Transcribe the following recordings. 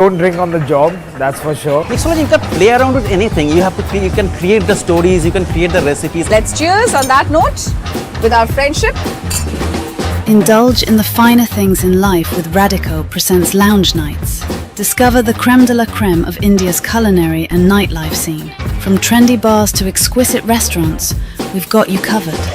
Don't drink on the job, that's for sure. It's not you can play around with anything. You have to you can create the stories, you can create the recipes. Let's cheers on that note with our friendship. Indulge in the finer things in life with Radico presents Lounge Nights. Discover the creme de la creme of India's culinary and nightlife scene. From trendy bars to exquisite restaurants, we've got you covered.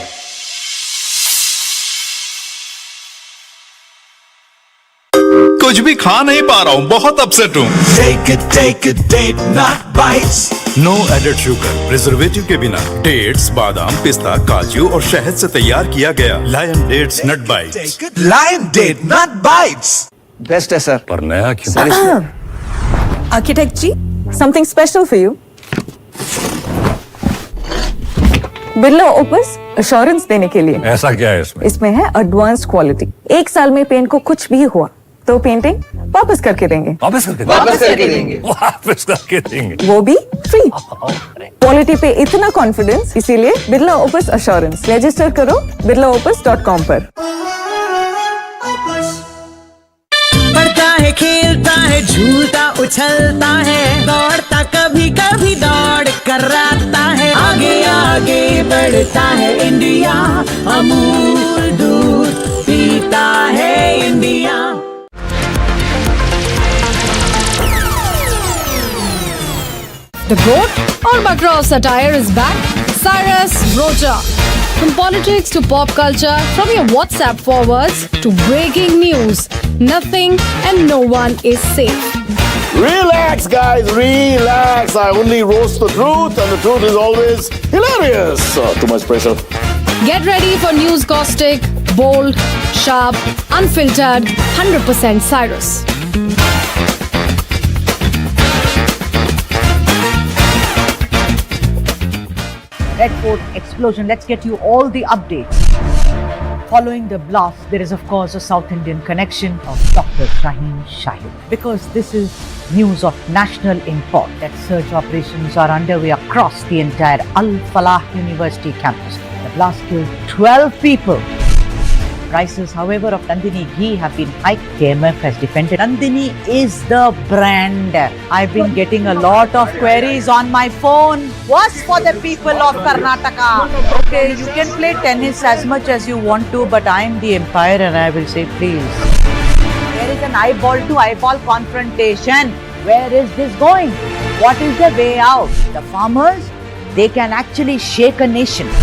कुछ भी खा नहीं पा रहा हूँ, बहुत upset हूँ। Take a date, not bites. No added sugar, preservative के बिना डेट्स, बादाम, पिस्ता, काजू और शहद से तैयार किया गया lion dates nut bites. Lion date, not bites. Best है सर। पर नया क्यों? Architect ji, something special for you. Birla opus assurance देने के लिए। ऐसा क्या है इसमें? इसमें है एडवांस्ड क्वालिटी। 1 साल में पेंट को कुछ भी हुआ तो पेंटिंग वापस करके देंगे। वापस करके देंगे। वो भी फ्री। क्वालिटी पे इतना कॉन्फिडेंस, इसीलिए बिरला ओपस अश्योरेंस। रजिस्टर करो birlaopus.com पर। पढ़ता है, खेलता है, झूलता उछलता है, दौड़ता कभी कभी दौड़ कराता है, आगे आगे बढ़ता है इंडिया, अमूल दूध पीता है India. The goat or Bakra of satire is back. Cyrus Brocha. From politics to pop culture, from your WhatsApp forwards to breaking news, nothing and no one is safe. Relax, guys, relax. I only roast the truth, and the truth is always hilarious. Too much pressure. Get ready for news caustic, bold, sharp, unfiltered, 100% Cyrus. Red Fort explosion. Let's get you all the updates. Following the blast, there is of course a South Indian connection of Dr. Shaheen Shahid. Because this is news of national import that search operations are underway across the entire Al-Falah University campus. The blast killed 12 people. Prices, however, of Nandini ghee have been hiked. KMF has defended. Nandini is the brand. I've been getting a lot of queries on my phone. What's for the people of Karnataka? Okay, you can play tennis as much as you want to, but I'm the empire and I will say please. There is an eyeball to eyeball confrontation. Where is this going? What is the way out? The farmers, they can actually shake a nation.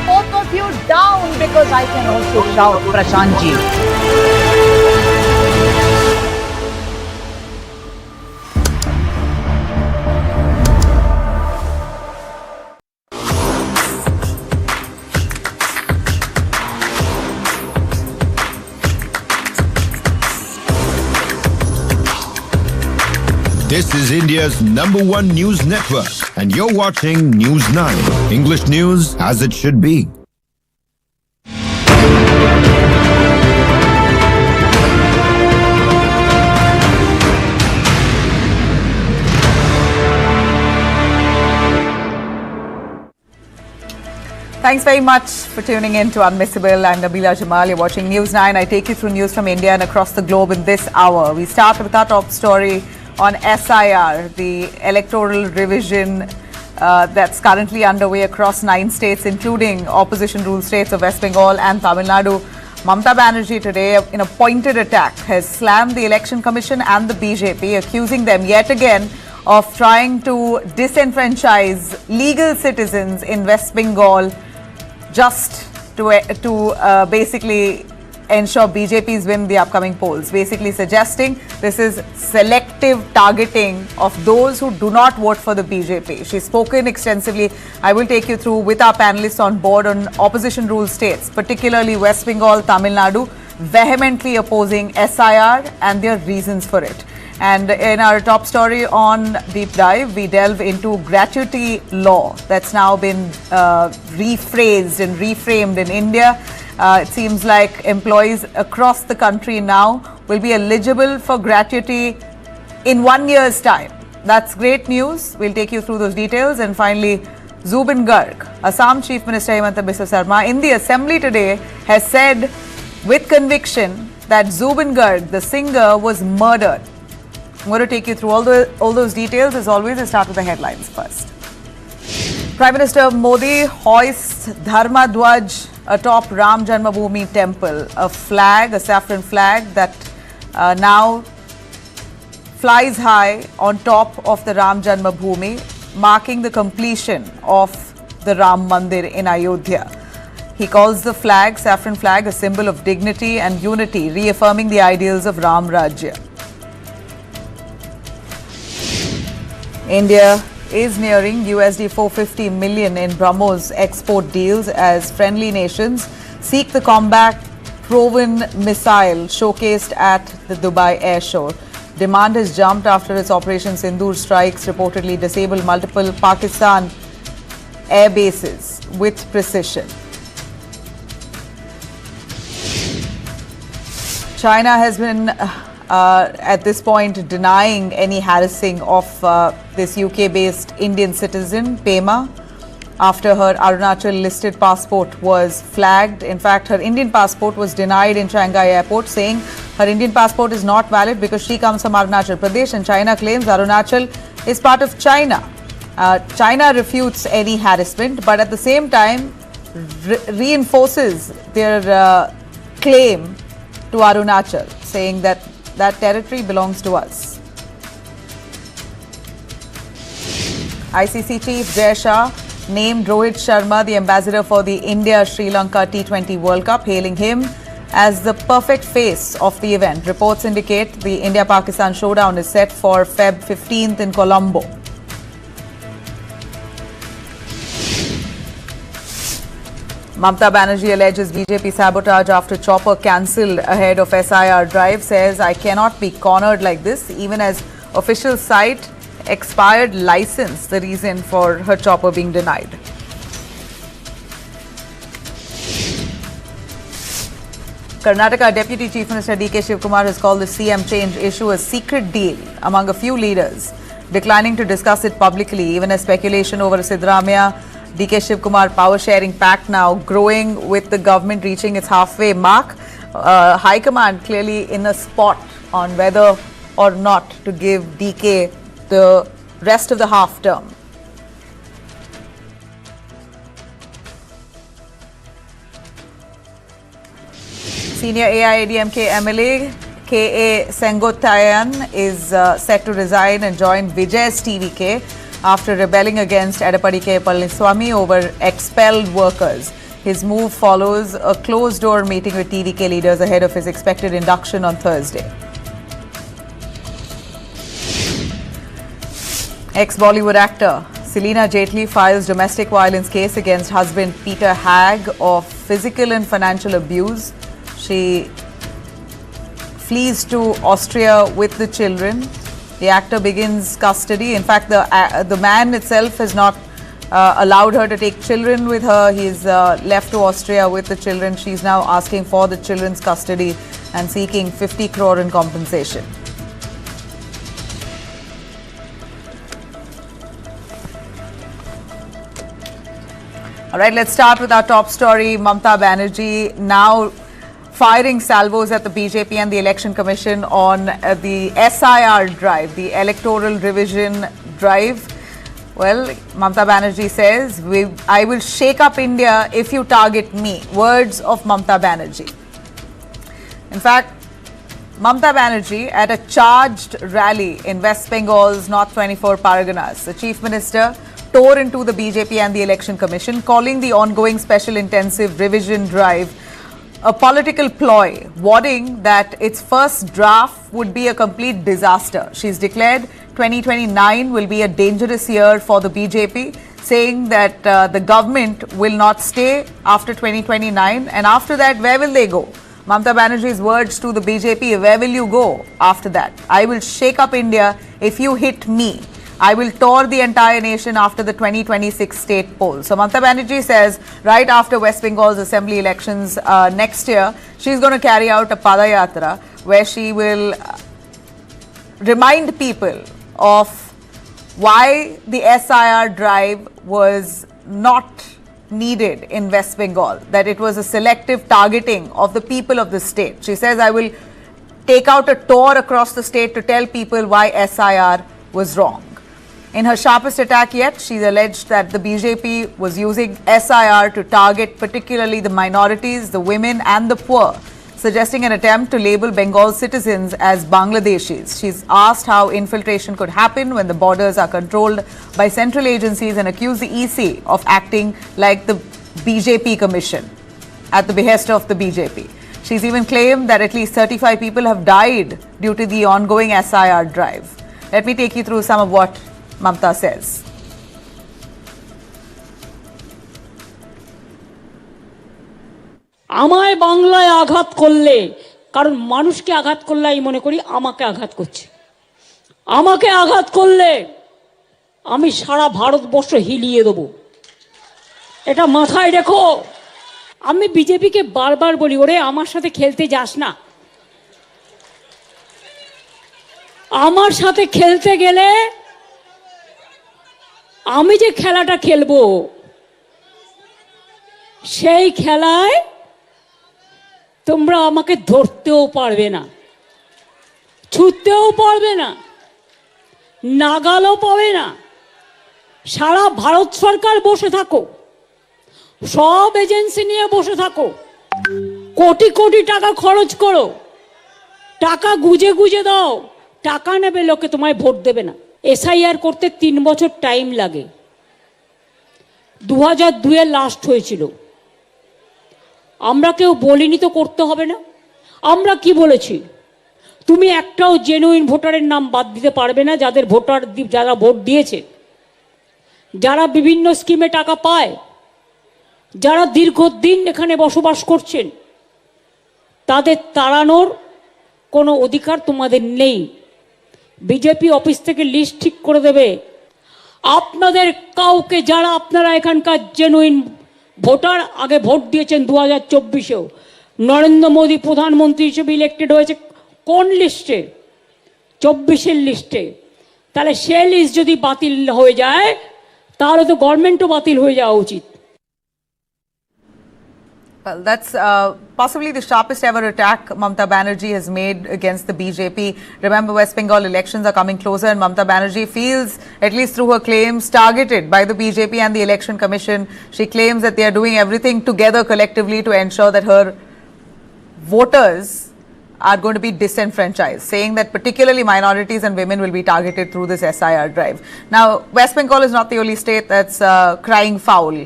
Both of you down, because I can also shout Prashant ji. This is India's #1 news network, and you're watching News9, English news as it should be. Thanks very much for tuning in to Unmissable. I'm Nabila Jamal. You're watching News9. I take you through news from India and across the globe in this hour. We start with our top story on SIR, the electoral revision that's currently underway across 9 states, including opposition ruled states of West Bengal and Tamil Nadu. Mamata Banerjee today, in a pointed attack, has slammed the Election Commission and the BJP, accusing them yet again of trying to disenfranchise legal citizens in West Bengal just to basically ensure BJP's win the upcoming polls, basically suggesting this is selective targeting of those who do not vote for the BJP. She's spoken extensively. I will take you through with our panelists on board on opposition ruled states, particularly West Bengal, Tamil Nadu, vehemently opposing SIR and their reasons for it. And in our top story on Deep Dive, we delve into gratuity law that's now been rephrased and reframed in India. It seems like employees across the country now will be eligible for gratuity in 1 year's time. That's great news. We'll take you through those details. And finally, Zubeen Garg, Assam Chief Minister Hemanta Biswa Sarma, in the Assembly today has said with conviction that Zubeen Garg, the singer, was murdered. I'm going to take you through all those details. As always, let's start with the headlines first. Prime Minister Modi hoists Dharma Dhwaj atop Ram Janmabhoomi temple, a flag, a saffron flag that now flies high on top of the Ram Janmabhoomi, marking the completion of the Ram Mandir in Ayodhya. He calls the flag, saffron flag, a symbol of dignity and unity, reaffirming the ideals of Ram Rajya. India is nearing USD 450 million in BrahMos export deals as friendly nations seek the combat-proven missile showcased at the Dubai airshow. Demand has jumped after its Operation Sindoor strikes reportedly disabled multiple Pakistan air bases with precision. China has been at this point denying any harassing of this UK-based Indian citizen, Pema, after her Arunachal listed passport was flagged. In fact, her Indian passport was denied in Shanghai airport, saying her Indian passport is not valid because she comes from Arunachal Pradesh, and China claims Arunachal is part of China. China refutes any harassment, but at the same time reinforces their claim to Arunachal, saying that that territory belongs to us. ICC Chief Jai Shah named Rohit Sharma the ambassador for the India-Sri Lanka T20 World Cup, hailing him as the perfect face of the event. Reports indicate the India-Pakistan showdown is set for Feb 15th in Colombo. Mamata Banerjee alleges BJP sabotage after chopper cancelled ahead of SIR drive, says, I cannot be cornered like this, even as officials cite expired license the reason for her chopper being denied. Karnataka Deputy Chief Minister DK Shivkumar has called the CM change issue a secret deal among a few leaders, declining to discuss it publicly, even as speculation over Siddaramaiah DK Shivkumar power sharing pact now growing with the government reaching its halfway mark. High Command clearly in a spot on whether or not to give DK the rest of the half term. Senior AIADMK MLA K.A. Sengottayan is set to resign and join Vijay's TVK after rebelling against Edapadi K. Palaniswamy over expelled workers. His move follows a closed-door meeting with TVK leaders ahead of his expected induction on Thursday. Ex-Bollywood actor Celina Jaitley files domestic violence case against husband Peter Hagg of physical and financial abuse. She flees to Austria with the children. The actor begins custody. In fact, the man itself has not allowed her to take children with her. He's left to Austria with the children. She's now asking for the children's custody and seeking 50 crore in compensation. All right, let's start with our top story. Mamata Banerjee now firing salvos at the BJP and the Election Commission on the SIR drive, the Electoral Revision Drive. Well, Mamata Banerjee says, I will shake up India if you target me. Words of Mamata Banerjee. In fact, Mamata Banerjee at a charged rally in West Bengal's North 24 Parganas, the Chief Minister tore into the BJP and the Election Commission, calling the ongoing Special Intensive Revision Drive a political ploy, warning that its first draft would be a complete disaster. She's declared 2029 will be a dangerous year for the BJP, saying that the government will not stay after 2029, and after that, where will they go? Mamata Banerjee's words to the BJP, where will you go after that? I will shake up India if you hit me. I will tour the entire nation after the 2026 state poll. So Mamata Banerjee says right after West Bengal's assembly elections next year, she's going to carry out a Padayatra where she will remind people of why the SIR drive was not needed in West Bengal, that it was a selective targeting of the people of the state. She says, I will take out a tour across the state to tell people why SIR was wrong. In her sharpest attack yet, she's alleged that the BJP was using SIR to target particularly the minorities, the women and the poor, suggesting an attempt to label Bengal citizens as Bangladeshis. She's asked how infiltration could happen when the borders are controlled by central agencies and accused the EC of acting like the BJP commission at the behest of the BJP. She's even claimed that at least 35 people have died due to the ongoing SIR drive. Let me take you through some of what Mamata says. আমায় বাংলায় আঘাত করলে, কারণ মানুষকে আঘাত করলে আমি মনে করি আমাকে আঘাত করছে। আমাকে আঘাত করলে আমি সারা ভারতবর্ষ হিলিয়ে দেব, এটা মাথায় রেখো। আমি বিজেপিকে বারবার বলি, ওরে আমার সাথে খেলতে যাস না। আমার সাথে খেলতে গেলে আমি যে খেলাটা খেলবো সেই খেলায় তোমরা আমাকে ধরতেও পারবে না, ছুঁতেও পারবে না, নাগালও পাবে না। সারা ভারত সরকার বসে থাকো, সব এজেন্সি নিয়ে বসে থাকো, কোটি কোটি টাকা খরচ করো, টাকা গুজে গুজে দাও, টাকা নেবে লোকে, তোমায় ভোট দেবে না। এসআইআর করতে 3 বছর টাইম লাগে। 2002-এ লাস্ট হয়েছিল। আমরা কেউ বলিনি তো করতে হবে না। আমরা কি বলেছি, তুমি একটাও জেনুইন ভোটারের নাম বাদ দিতে পারবে না, যাদের ভোটার যারা ভোট দিয়েছে, যারা বিভিন্ন স্কিমে টাকা পায়, যারা দীর্ঘদিন এখানে বসবাস করছেন, তাদের তাড়ানোর কোনো অধিকার তোমাদের নেই। বিজেপি অফিস থেকে লিস্ট ঠিক করে দেবে। আপনাদের কাউকে, যারা আপনারা এখানকার জেনুইন ভোটার, আগে ভোট দিয়েছেন 2024-এও, নরেন্দ্র মোদী প্রধানমন্ত্রী হিসেবে ইলেক্টেড হয়েছে কোন লিস্টে? 24-এর লিস্টে। তাহলে সে লিস্ট যদি বাতিল হয়ে যায় তাহলে তো গভর্নমেন্টও বাতিল হয়ে যাওয়া উচিত। Well, that's possibly the sharpest ever attack Mamata Banerjee has made against the BJP. Remember, West Bengal elections are coming closer and Mamata Banerjee feels, at least through her claims, targeted by the BJP and the Election Commission. She claims that they are doing everything together collectively to ensure that her voters are going to be disenfranchised, saying that particularly minorities and women will be targeted through this SIR drive. Now, West Bengal is not the only state that's crying foul.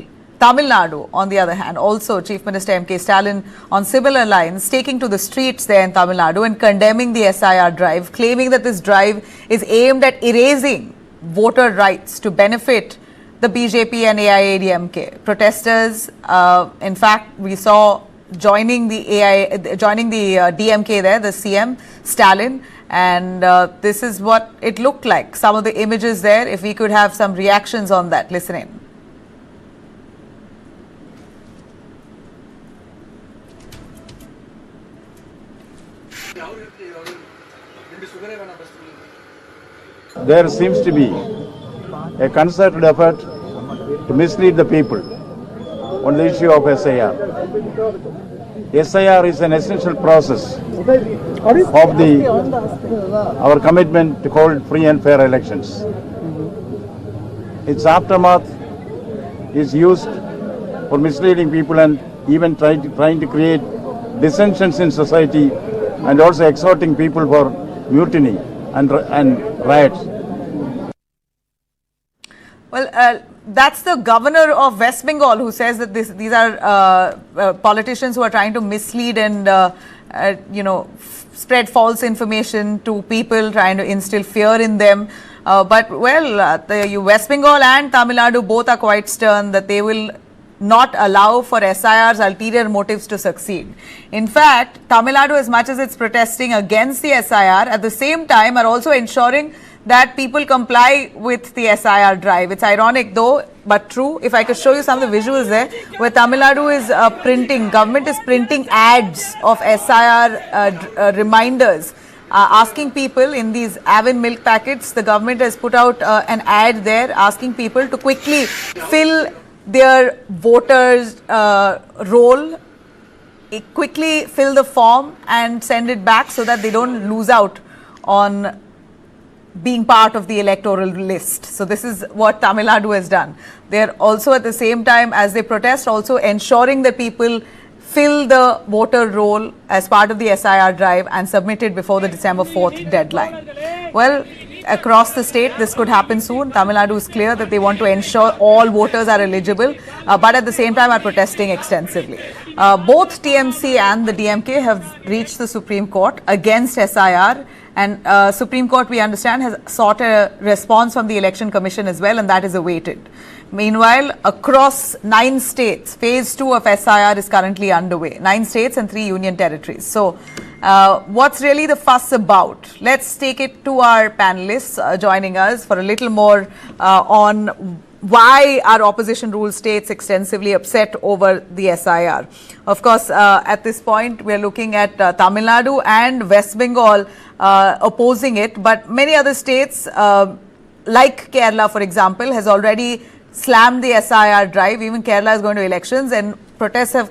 Tamil Nadu, on the other hand, also Chief Minister M.K. Stalin on similar lines, taking to the streets there in Tamil Nadu and condemning the SIR drive, claiming that this drive is aimed at erasing voter rights to benefit the BJP and AIADMK. Protesters, in fact, we saw joining the DMK there, the CM, Stalin, and this is what it looked like. Some of the images there, if we could have some reactions on that, listen in. There seems to be a concerted effort to mislead the people on the issue of SIR. SIR is an essential process of our commitment to hold free and fair elections. Its aftermath is used for misleading people and even trying to create dissensions in society, and also exhorting people for mutiny and riots. Well, that's the governor of West Bengal who says that these are politicians who are trying to mislead and spread false information to people, trying to instill fear in them. But the West Bengal and Tamil Nadu both are quite stern that they will not allow for SIR's ulterior motives to succeed. In fact, Tamil Nadu, as much as it's protesting against the SIR, at the same time are also ensuring that people comply with the SIR drive. It's ironic though, but true. If I could show you some of the visuals there, where Tamil Nadu is government is printing ads of SIR reminders, asking people in these Avon milk packets. The government has put out an ad there asking people to quickly fill their voters roll quickly fill the form and send it back so that they don't lose out on being part of the electoral list. So this is what Tamil Nadu has done. They're also at the same time as they protest also ensuring that people fill the voter roll as part of the SIR drive and submit it before the December 4th deadline. Well, across the state, this could happen soon. Tamil Nadu is clear that they want to ensure all voters are eligible, but at the same time are protesting extensively. Both TMC and the DMK have reached the Supreme Court against SIR, and Supreme Court, we understand, has sought a response from the Election Commission as well, and that is awaited. Meanwhile, across 9 states, phase 2 of SIR is currently underway. 9 states and 3 union territories. So, what's really the fuss about? Let's take it to our panelists joining us for a little more on why our opposition rule states extensively upset over the SIR. Of course, at this point, we're looking at Tamil Nadu and West Bengal opposing it, but many other states like Kerala, for example, has already slammed the SIR drive. Even Kerala is going to elections, and protests have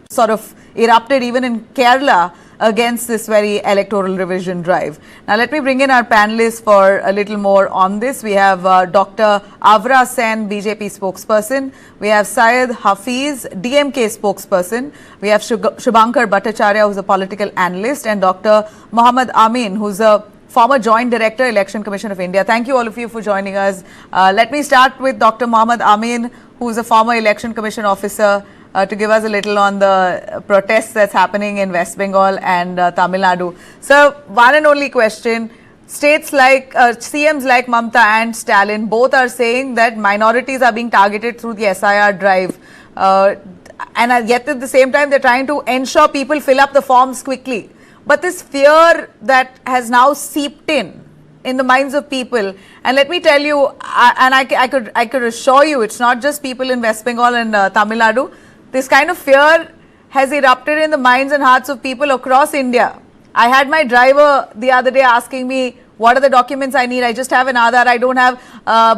sort of erupted even in Kerala against this very electoral revision drive. Now, let me bring in our panelists for a little more on this. We have Dr. Avra Sen, BJP spokesperson. We have Syed Hafiz, DMK spokesperson. We have Shubhankar Bhattacharya, who's a political analyst, and Dr. Mohammad Amin, who's a former Joint Director, Election Commission of India. Thank you all of you for joining us. Let me start with Dr. Mohammad Amin, who's a former Election Commission officer, to give us a little on the protests that's happening in West Bengal and Tamil Nadu. So, one and only question, states like, CMs like Mamata and Stalin, both are saying that minorities are being targeted through the SIR drive. And yet at the same time, they're trying to ensure people fill up the forms quickly. But this fear that has now seeped in the minds of people, and let me tell you, and I could assure you, it's not just people in West Bengal and Tamil Nadu. This kind of fear has erupted in the minds and hearts of people across India. I had my driver the other day asking me, what are the documents I need? I just have an Aadhaar, I don't have.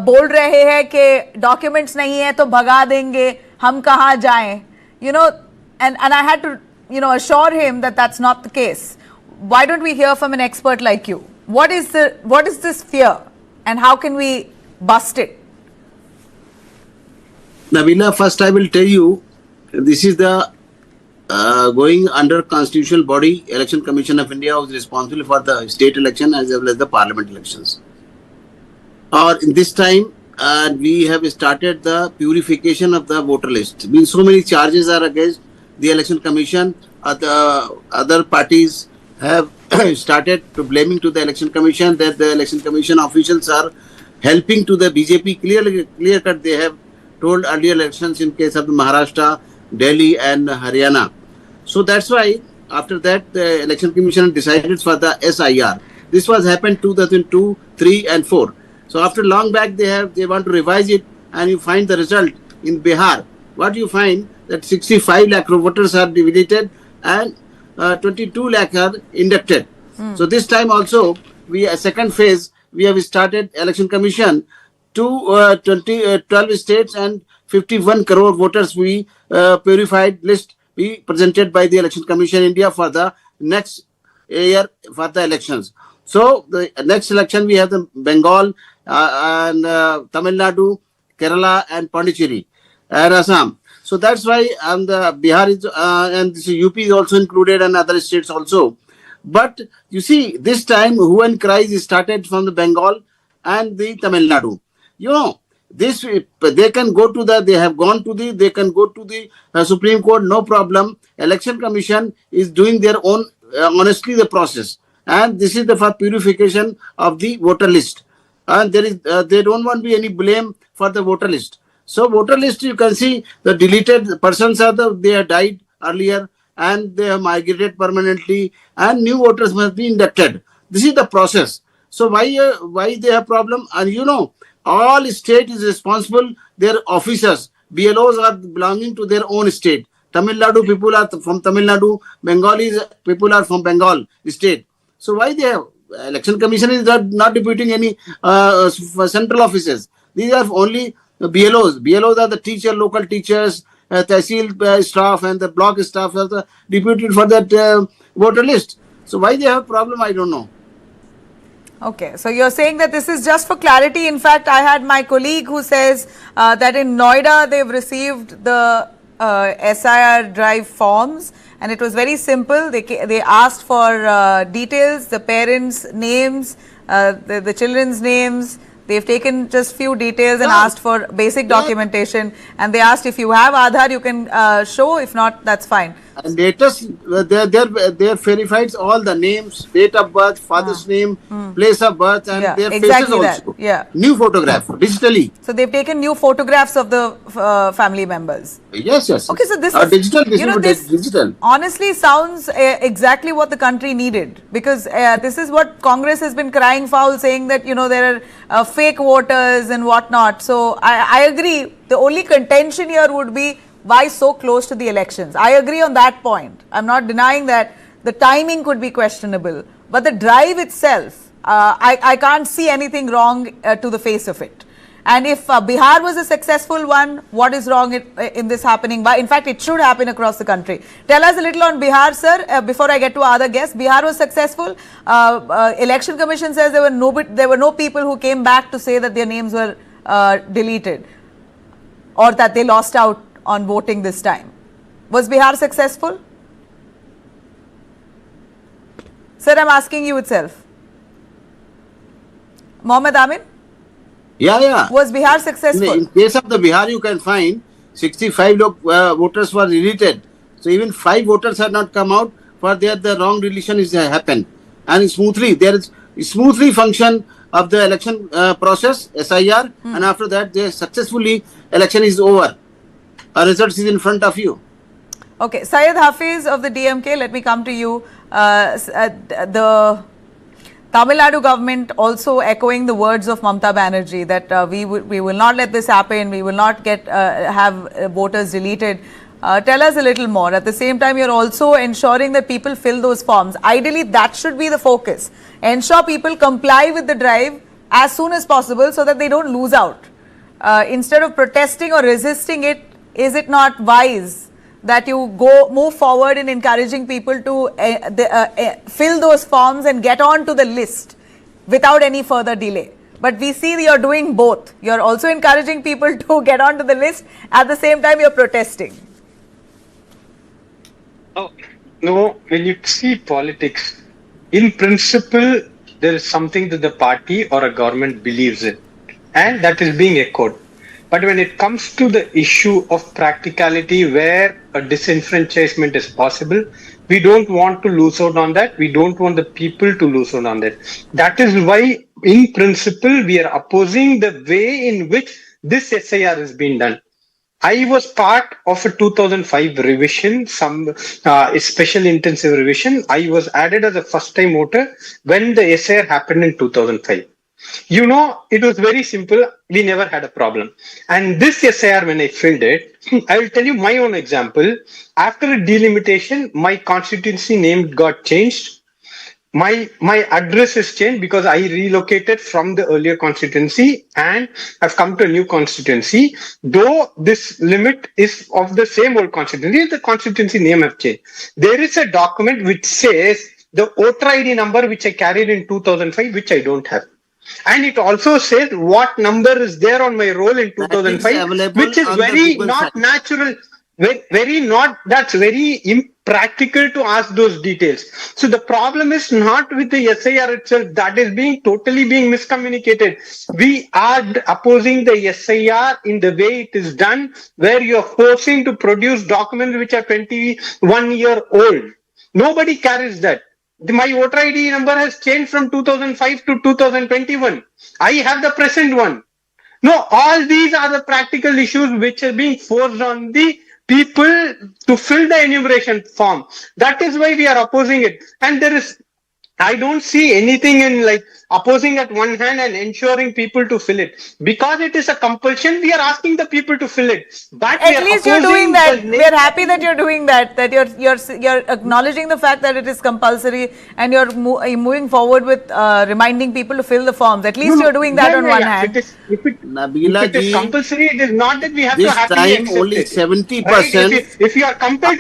Bol rahe hai ke documents nahi hai to bhaga denge, hum kahan jaएं? You know, and I had to, assure him that that's not the case. Why don't we hear from an expert like you? What is this fear, and how can we bust it? Nabila, first I will tell you, this is the going under constitutional body, Election Commission of India, who is responsible for the state election as well as the parliament elections. In this time, we have started the purification of the voter list. Means so many charges are against the Election Commission. Other parties have started to blaming to the Election Commission that the Election Commission officials are helping to the BJP. Clear cut they have told earlier elections in case of Maharashtra, Delhi and Haryana. So that's why after that the Election Commission decided for the SIR. This was happened 2002, 3 and 4. So after long back they want to revise it, and you find the result in Bihar. What you find that 65 lakh voters are deleted and 22 lakh are inducted. So this time also a second phase we have started Election Commission to 12 states and 51 crore voters we purified list be presented by the Election Commission India for the next year for the elections. So the next election we have the Bengal and Tamil Nadu, Kerala and Pondicherry and Assam. So that's why the Bihar is and this UP is also included and other states also. But you see, this time hue and cries started from the Bengal and the Tamil Nadu. This they can go to they can go to the Supreme Court, no problem. Election Commission is doing their own honestly the process, and this is the for purification of the voter list, and there is they don't want to be any blame for the voter list. So voter list, you can see the deleted persons they have died earlier and they have migrated permanently, and new voters must be inducted. This is the process. So why they have problem? And all state is responsible. Their officers, BLOs are belonging to their own state. Tamil Nadu people are from Tamil Nadu. Bengalis people are from Bengal state. So why they have Election Commission is not deputing any central offices. These are only BLOs. BLOs are the local teachers Tehsil staff and the block staff are the deputed for that voter list. So why they have problem, I don't know. Okay, so you're saying that this is just for clarity. In fact, I had my colleague who says that in Noida they've received the SIR drive forms, and it was very simple. They asked for details, the parents' names, the children's names. They've taken just few details and asked for basic documentation, and they asked if you have Aadhaar, you can show. If not, that's fine. And latest, they verified all the names, date of birth, father's name, place of birth, and their faces also. Yeah. New photograph, digitally. So they've taken new photographs of the family members. Yes, yes. Okay, so this digital. this digital. honestly sounds exactly what the country needed, because this is what Congress has been crying foul, saying that there are fake voters and whatnot. So I agree. The only contention here would be, why so close to the elections? I agree on that point. I'm not denying that the timing could be questionable, but the drive itself, I can't see anything wrong to the face of it. And if Bihar was a successful one, what is wrong in this happening? In fact, it should happen across the country. Tell us a little on Bihar, sir, before I get to other guests. Bihar was successful. Election Commission says there were no people who came back to say that their names were deleted or that they lost out on voting this time. Was Bihar successful? Sir, I'm asking you itself. Mohammed Amin? Yeah. Was Bihar successful? In case of the Bihar, you can find 65 voters were deleted. So even 5 voters have not come out for the wrong deletion is happened. And there is smoothly function of the election process, SIR, and after that, successfully election is over. Our results is in front of you. Okay, Syed Hafiz of the DMK, let me come to you. The Tamil Nadu government also echoing the words of Mamata Banerjee that we will not let this happen, we will not have voters deleted. Tell us a little more. At the same time, you're also ensuring that people fill those forms. Ideally, that should be the focus. Ensure people comply with the drive as soon as possible so that they don't lose out. Instead of protesting or resisting it, is it not wise that you move forward in encouraging people to fill those forms and get on to the list without any further delay? But we see that you're doing both. You're also encouraging people to get on to the list. At the same time, you're protesting. Oh, no, when you see politics, in principle, there is something that the party or a government believes in, and that is being echoed. But when it comes to the issue of practicality where a disenfranchisement is possible, we don't want to lose out on that. We don't want the people to lose out on that. That is why, in principle, we are opposing the way in which this SIR has been done. I was part of a 2005 revision, a special intensive revision. I was added as a first-time voter when the SIR happened in 2005. It was very simple. We never had a problem. And this SIR, when I filled it, I will tell you my own example. After a delimitation, my constituency name got changed. My address is changed because I relocated from the earlier constituency and I've come to a new constituency. Though this limit is of the same old constituency, the constituency name have changed. There is a document which says the voter ID number which I carried in 2005, which I don't have. And it also says what number is there on my roll in 2005, which is very not natural, that's very impractical to ask those details. So the problem is not with the SIR itself, that is totally being miscommunicated. We are opposing the SIR in the way it is done, where you are forcing to produce documents which are 21 years old. Nobody carries that. My voter ID number has changed from 2005 to 2021. I have the present one. No, all these are the practical issues which are being forced on the people to fill the enumeration form. That is why we are opposing it. And I don't see anything in opposing at one hand and ensuring people to fill it. Because it is a compulsion, we are asking the people to fill it. But at least you're doing that. We are happy that you're doing that. That you're acknowledging the fact that it is compulsory, and you're moving forward with reminding people to fill the forms. At least you're doing that on one hand. If it is compulsory, it is not that we have to happily accept only it. 70%. Right? If you are compelled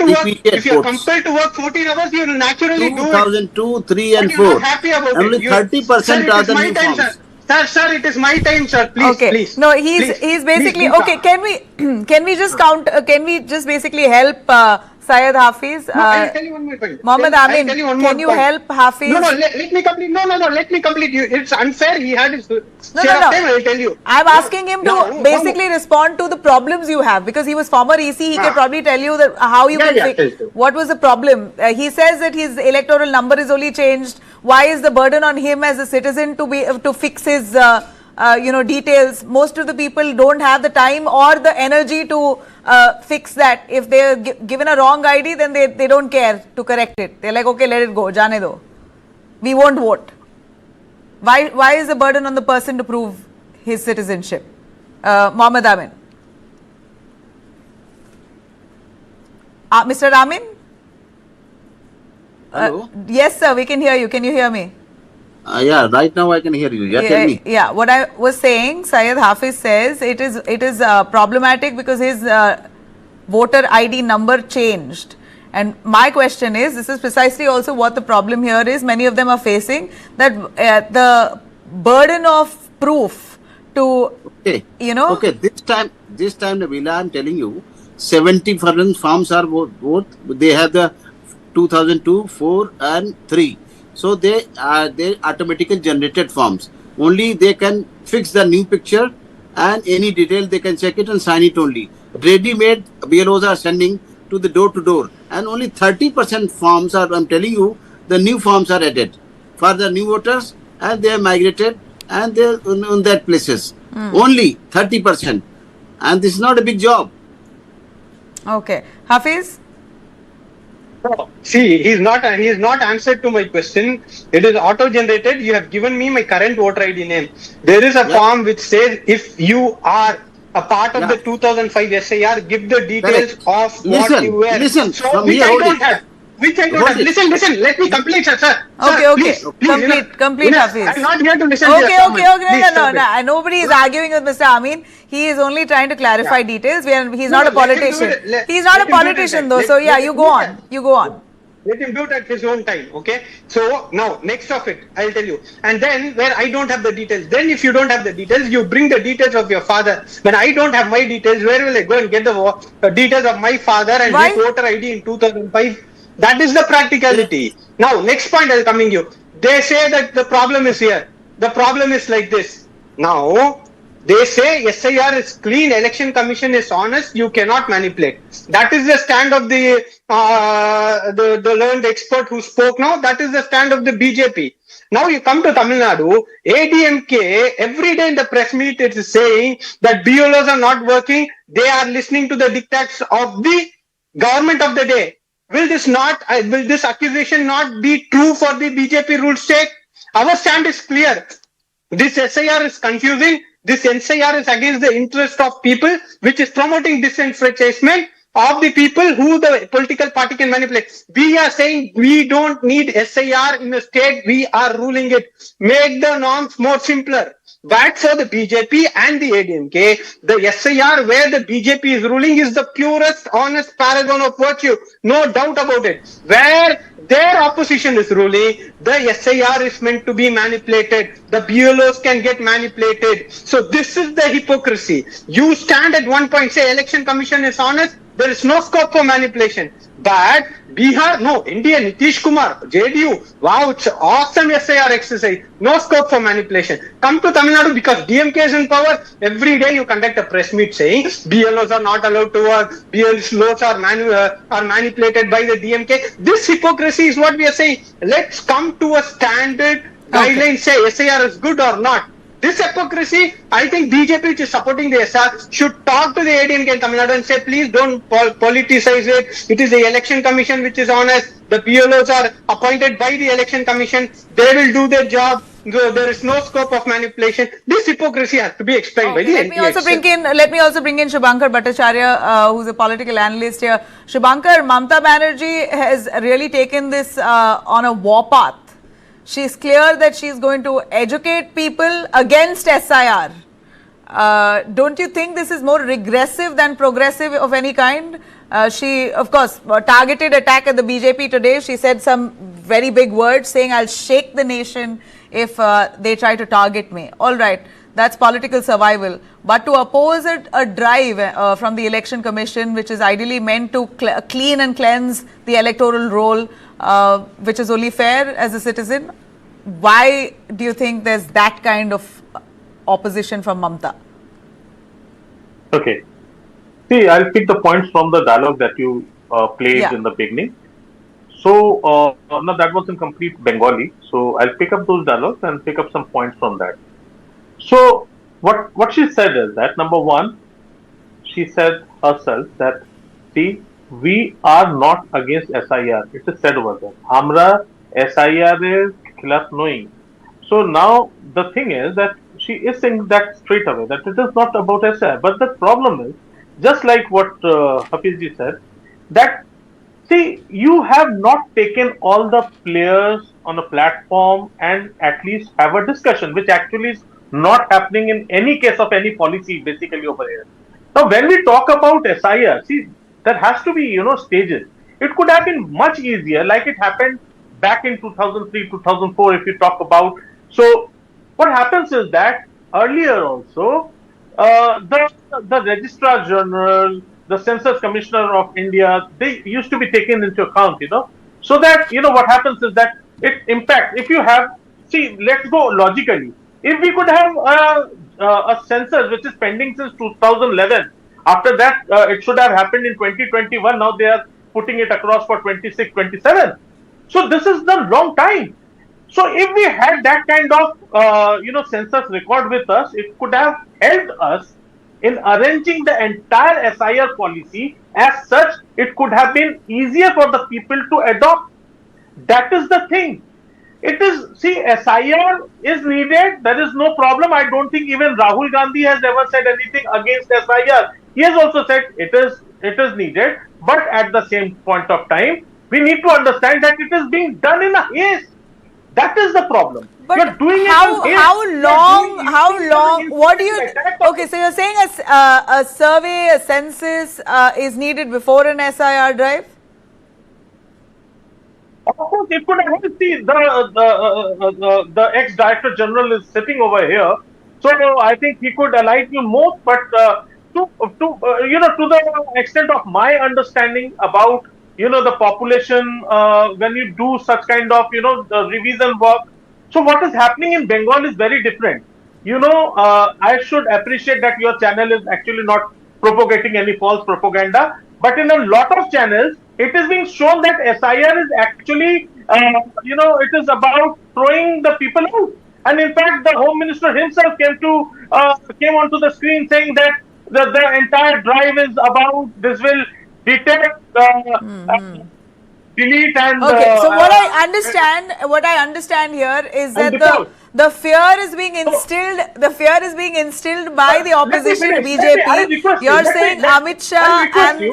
to work, 14 hours, you will naturally do it. 2002, 3 and 4. You're not happy about only it. 30% are the new forms. Sir, it is my time, sir. Please, please. No, he's basically okay. Can we just count? Can we just basically help Syed Hafiz? I'll tell you one more point. Mohammed Amin, can you help Hafiz? No, let me complete. No, let me complete. It's unfair. He had his share of time. I'll tell you. I'm asking him to basically respond to the problems you have, because he was former EC. He can probably tell you that how you can fix. What was the problem? He says that his electoral number is only changed. Why is the burden on him as a citizen to fix his details? Most of the people don't have the time or the energy to fix that. If they're given a wrong ID, then they don't care to correct it. They're like, okay, let it go, jaane do. We won't vote. Why is the burden on the person to prove his citizenship? Mohammed Amin. Mr. Amin? Hello? Yes, sir, we can hear you. Can you hear me? Yeah, right now I can hear you. Yeah, tell me. Yeah, what I was saying, Syed Hafiz says it is problematic because his voter ID number changed. And my question is, this is precisely also what the problem here is. Many of them are facing that the burden of proof to, Okay, this time, Nabila, I'm telling you, 70 forms are both. They have the 2002, 4 and 3. So they automatically generated forms. Only they can fix the new picture and any detail they can check it and sign it only. Ready-made BLOs are sending to the door to door, and only 30% forms are, I'm telling you, the new forms are added for the new voters, and they are migrated and they're in that places. Only 30%. And this is not a big job. Okay. Hafiz? See, he's not answered to my question. It is auto-generated. You have given me my current voter ID name. There is a form which says if you are a part of the 2005 SIR, give the details of what you were. Listen, so which I don't have. Listen, let me complete, sir. Okay. Please, complete, Hafiz. I'm not here to listen to your Okay. No. Nobody is arguing with Mr. Amin. He is only trying to clarify details. He's not a politician. He's not a politician though. So yeah, you go on. Let him do it at his own time, okay? So now, next of it, I'll tell you. And then where I don't have the details, then if you don't have the details, you bring the details of your father. When I don't have my details, where will I go and get the details of my father and his voter ID in 2005? That is the practicality. Now, next point I'll coming you. They say that the problem is here. The problem is like this. Now, they say SIR is clean, election commission is honest, you cannot manipulate. That is the stand of the learned expert who spoke now. That is the stand of the BJP. Now you come to Tamil Nadu, ADMK, every day in the press meet it is saying that BLOs are not working. They are listening to the diktats of the government of the day. Will this accusation not be true for the BJP ruled state? Our stand is clear. This SIR is confusing. This NCR is against the interest of people, which is promoting disenfranchisement of the people who the political party can manipulate. We are saying we don't need SIR in the state. We are ruling it. Make the norms more simpler. But for the BJP and the ADMK, the SIR where the BJP is ruling is the purest, honest paragon of virtue. No doubt about it. Where their opposition is ruling, the SIR is meant to be manipulated. The BLOs can get manipulated. So this is the hypocrisy. You stand at one point, say election commission is honest. There is no scope for manipulation. But Bihar, no, India, Nitish Kumar, JDU, wow, it's awesome SIR exercise. No scope for manipulation. Come to Tamil Nadu because DMK is in power. Every day you conduct a press meet saying BLOs are not allowed to work. BLOs are manipulated by the DMK. This hypocrisy is what we are saying. Let's come to a standard guideline, say SIR is good or not. This hypocrisy, I think BJP, which is supporting the SR, should talk to the ADMK in Tamil Nadu and say, please don't politicize it. It is the election commission which is honest. The BLOs are appointed by the election commission. They will do their job. there is no scope of manipulation. This hypocrisy has to be explained by the Let me also bring in Shubhankar Bhattacharya, who's a political analyst here. Shubhankar, Mamata Banerjee has really taken this on a warpath. She's clear that she's going to educate people against SIR. Don't you think this is more regressive than progressive of any kind? She, of course, targeted attack at the BJP today. She said some very big words saying, I'll shake the nation if they try to target me. All right, that's political survival. But to oppose a drive from the Election Commission, which is ideally meant to clean and cleanse the electoral roll, which is only fair as a citizen, why do you think there's that kind of opposition from Mamata? Okay. See, I'll pick the points from the dialogue that you played in the beginning. So, now that was in complete Bengali. So, I'll pick up those dialogues and pick up some points from that. So, what she said is that, number one, she said herself that, see, we are not against SIR. It is said over there. Hamra SIR is khilaf knowing. So, now the thing is that she is saying that straight away, that it is not about SIR. But the problem is, just like what Hafizji said, that see, you have not taken all the players on a platform and at least have a discussion, which actually is not happening in any case of any policy basically over here. Now, when we talk about SIR, see, there has to be, stages. It could have been much easier, like it happened back in 2003, 2004, if you talk about. So, what happens is that earlier also, the Registrar General, the Census Commissioner of India, they used to be taken into account, so that, what happens is that it impacts. If you have, see, let's go logically. If we could have a census which is pending since 2011, after that, it should have happened in 2021. Now they are putting it across for 26, 27. So this is the long time. So if we had that kind of, census record with us, it could have helped us in arranging the entire SIR policy. As such, it could have been easier for the people to adopt. That is the thing. It is, see, SIR is needed. There is no problem. I don't think even Rahul Gandhi has ever said anything against SIR. He has also said it is needed. But at the same point of time, we need to understand that it is being done in a haste. That is the problem. But you're doing how long, what do you, okay, so you're saying a survey, a census is needed before an SIR drive? Of course, it could have. See, the ex-Director General is sitting over here. So, I think he could enlighten you more, but to the extent of my understanding about, the population, when you do such kind of, the revision work. So what is happening in Bengal is very different. I should appreciate that your channel is actually not propagating any false propaganda. But in a lot of channels, it is being shown that SIR is actually, it is about throwing the people out. And in fact, the Home Minister himself came onto the screen saying that the entire drive is about this will detect, delete and. Okay, so what I understand here is that the fear is being instilled. The fear is being instilled by the opposition BJP. You're saying Amit Shah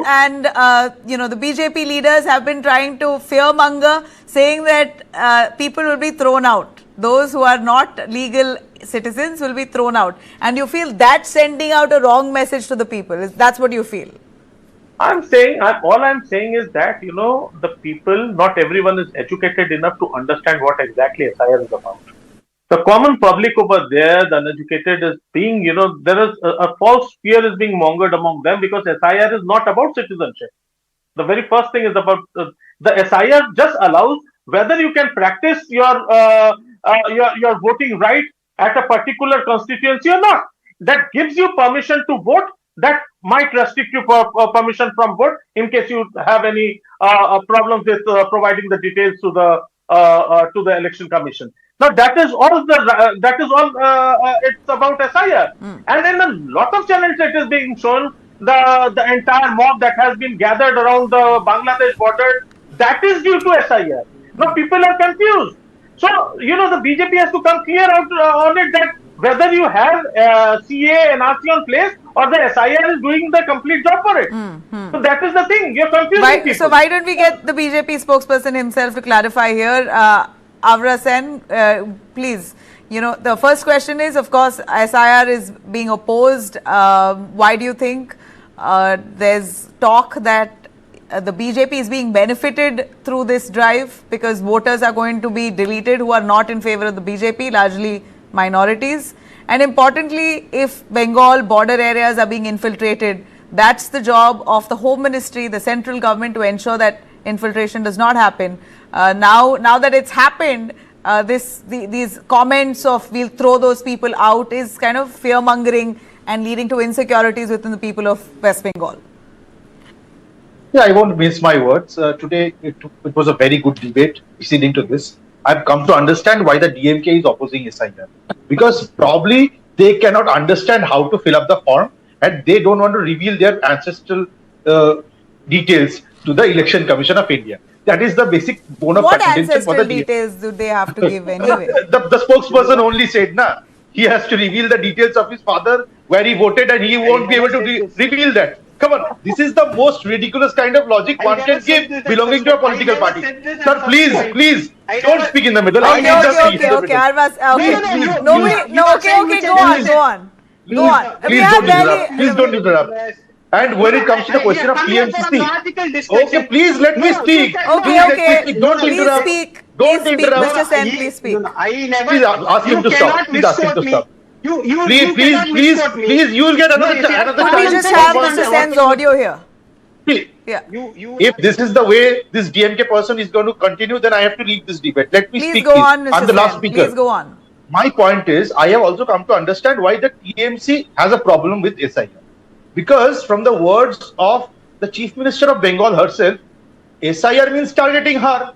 and the BJP leaders have been trying to fearmonger, saying that people will be thrown out. Those who are not legal citizens will be thrown out, and you feel that's sending out a wrong message to the people. That's what you feel. All I'm saying is that, the people, not everyone is educated enough to understand what exactly SIR is about. The common public over there, the uneducated is being, there is a false fear is being mongered among them because SIR is not about citizenship. The very first thing is about the SIR just allows whether you can practice your voting right at a particular constituency or not. That gives you permission to vote. That might restrict you for permission from vote in case you have any problems with providing the details to the election commission. Now that is all. It's about SIR, and in a lot of channels it is being shown the entire mob that has been gathered around the Bangladesh border. That is due to SIR. Now people are confused. So, the BJP has to come clear out on it that whether you have CA and NRC on place or the SIR is doing the complete job for it. So that is the thing. You're confusing people. So why don't we get the BJP spokesperson himself to clarify here? Avra Sen, please. The first question is, of course, SIR is being opposed. Why do you think there's talk that the BJP is being benefited through this drive because voters are going to be deleted who are not in favor of the BJP, largely minorities? And importantly, if Bengal border areas are being infiltrated, that's the job of the Home Ministry, the central government, to ensure that infiltration does not happen. Now that it's happened, these comments of we'll throw those people out is kind of fear-mongering and leading to insecurities within the people of West Bengal. Yeah, I won't mince my words. Today, it was a very good debate proceeding to this. I've come to understand why the DMK is opposing SIR. Because probably they cannot understand how to fill up the form and they don't want to reveal their ancestral details to the Election Commission of India. That is the basic bone of contention for the DMK. What ancestral details do they have to give anyway? The spokesperson only said, he has to reveal the details of his father, where he voted, and he won't be able to reveal that. Come on, this is the most ridiculous kind of logic one can give belonging to a political party. Sir, please, don't speak in the middle. Okay, Arvas, go on. Please don't interrupt. And when it comes to the question of TMCC, okay, please let me speak. Okay. Don't interrupt. Don't interrupt. Mr. Sen, please speak. Please ask him to stop. Please ask him to stop. Please, you will get another chance. We just have Mr. Sen's audio here. Please. Yeah. If this is the way this DMK person is going to continue, then I have to leave this debate. Let me speak. Please go on, Mr. I'm the last speaker. Please go on. My point is, I have also come to understand why the TMC has a problem with SIR. Because from the words of the Chief Minister of Bengal herself, SIR means targeting her.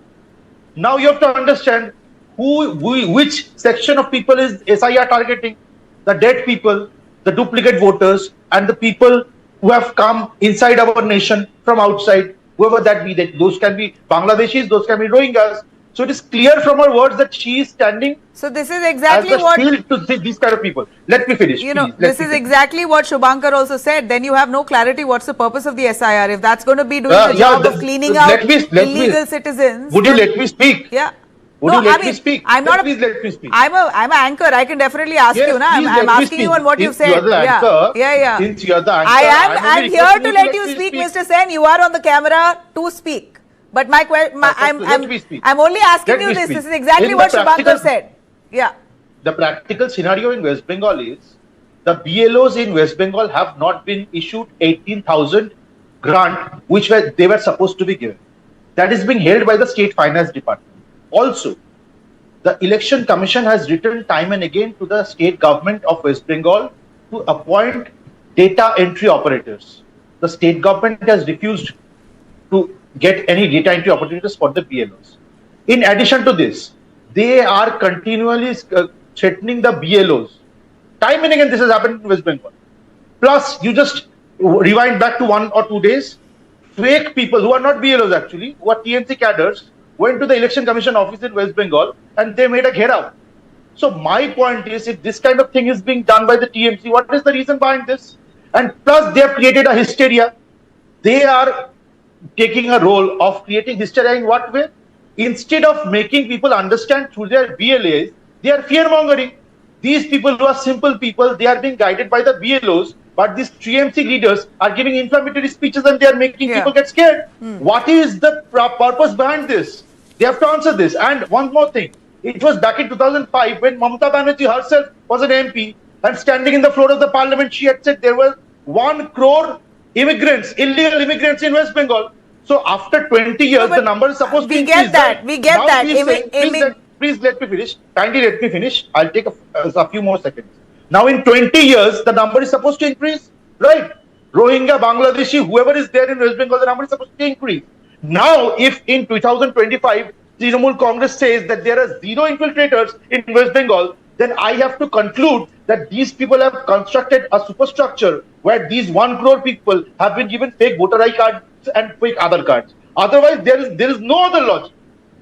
Now you have to understand which section of people is SIR targeting. The dead people, the duplicate voters, and the people who have come inside our nation from outside, whoever that be. Those can be Bangladeshis, those can be Rohingyas. So it is clear from her words that she is standing. So this is exactly as a shield to these kind of people. Let me finish. This is exactly what Shubhankar also said. Then you have no clarity what's the purpose of the SIR. If that's going to be doing the job of cleaning out illegal citizens. Would you let me speak? Yeah. Would you let me speak? Please let me speak. I'm an anchor. I can definitely ask you. I'm asking you on what you said. You are the anchor. Yeah. Since you are the anchor, I'm here to let you speak, Mr. Sen. You are on the camera to speak. But I'm only asking you this. This is exactly what Shubhankar said. Yeah. The practical scenario in West Bengal is the BLOs in West Bengal have not been issued 18,000 grant which they were supposed to be given. That is being held by the State Finance Department. Also, the Election Commission has written time and again to the state government of West Bengal to appoint data entry operators. The state government has refused to get any data entry operators for the BLOs. In addition to this, they are continually threatening the BLOs. Time and again this has happened in West Bengal. Plus, you just rewind back to 1 or 2 days, fake people who are not BLOs actually, who are TMC cadres, went to the Election Commission office in West Bengal and they made a gherao. So my point is, if this kind of thing is being done by the TMC, what is the reason behind this? And plus they have created a hysteria. They are taking a role of creating hysteria in what way? Instead of making people understand through their BLAs, they are fear-mongering. These people who are simple people, they are being guided by the BLOs, but these TMC leaders are giving inflammatory speeches and they are making people get scared. What is the purpose behind this? They have to answer this. And one more thing. It was back in 2005 when Mamata Banerjee herself was an MP and standing in the floor of the parliament, she had said there were 1 crore immigrants, illegal immigrants in West Bengal. So after 20 years, the number is supposed to increase. We get that. Please let me finish. Kindly let me finish. I'll take a few more seconds. Now in 20 years, the number is supposed to increase, right? Rohingya, Bangladeshi, whoever is there in West Bengal, the number is supposed to increase. Now, if in 2025, Trinamool Congress says that there are 0 infiltrators in West Bengal, then I have to conclude that these people have constructed a superstructure where these 1 crore people have been given fake voter ID cards and fake Aadhaar cards. Otherwise, there is no other logic.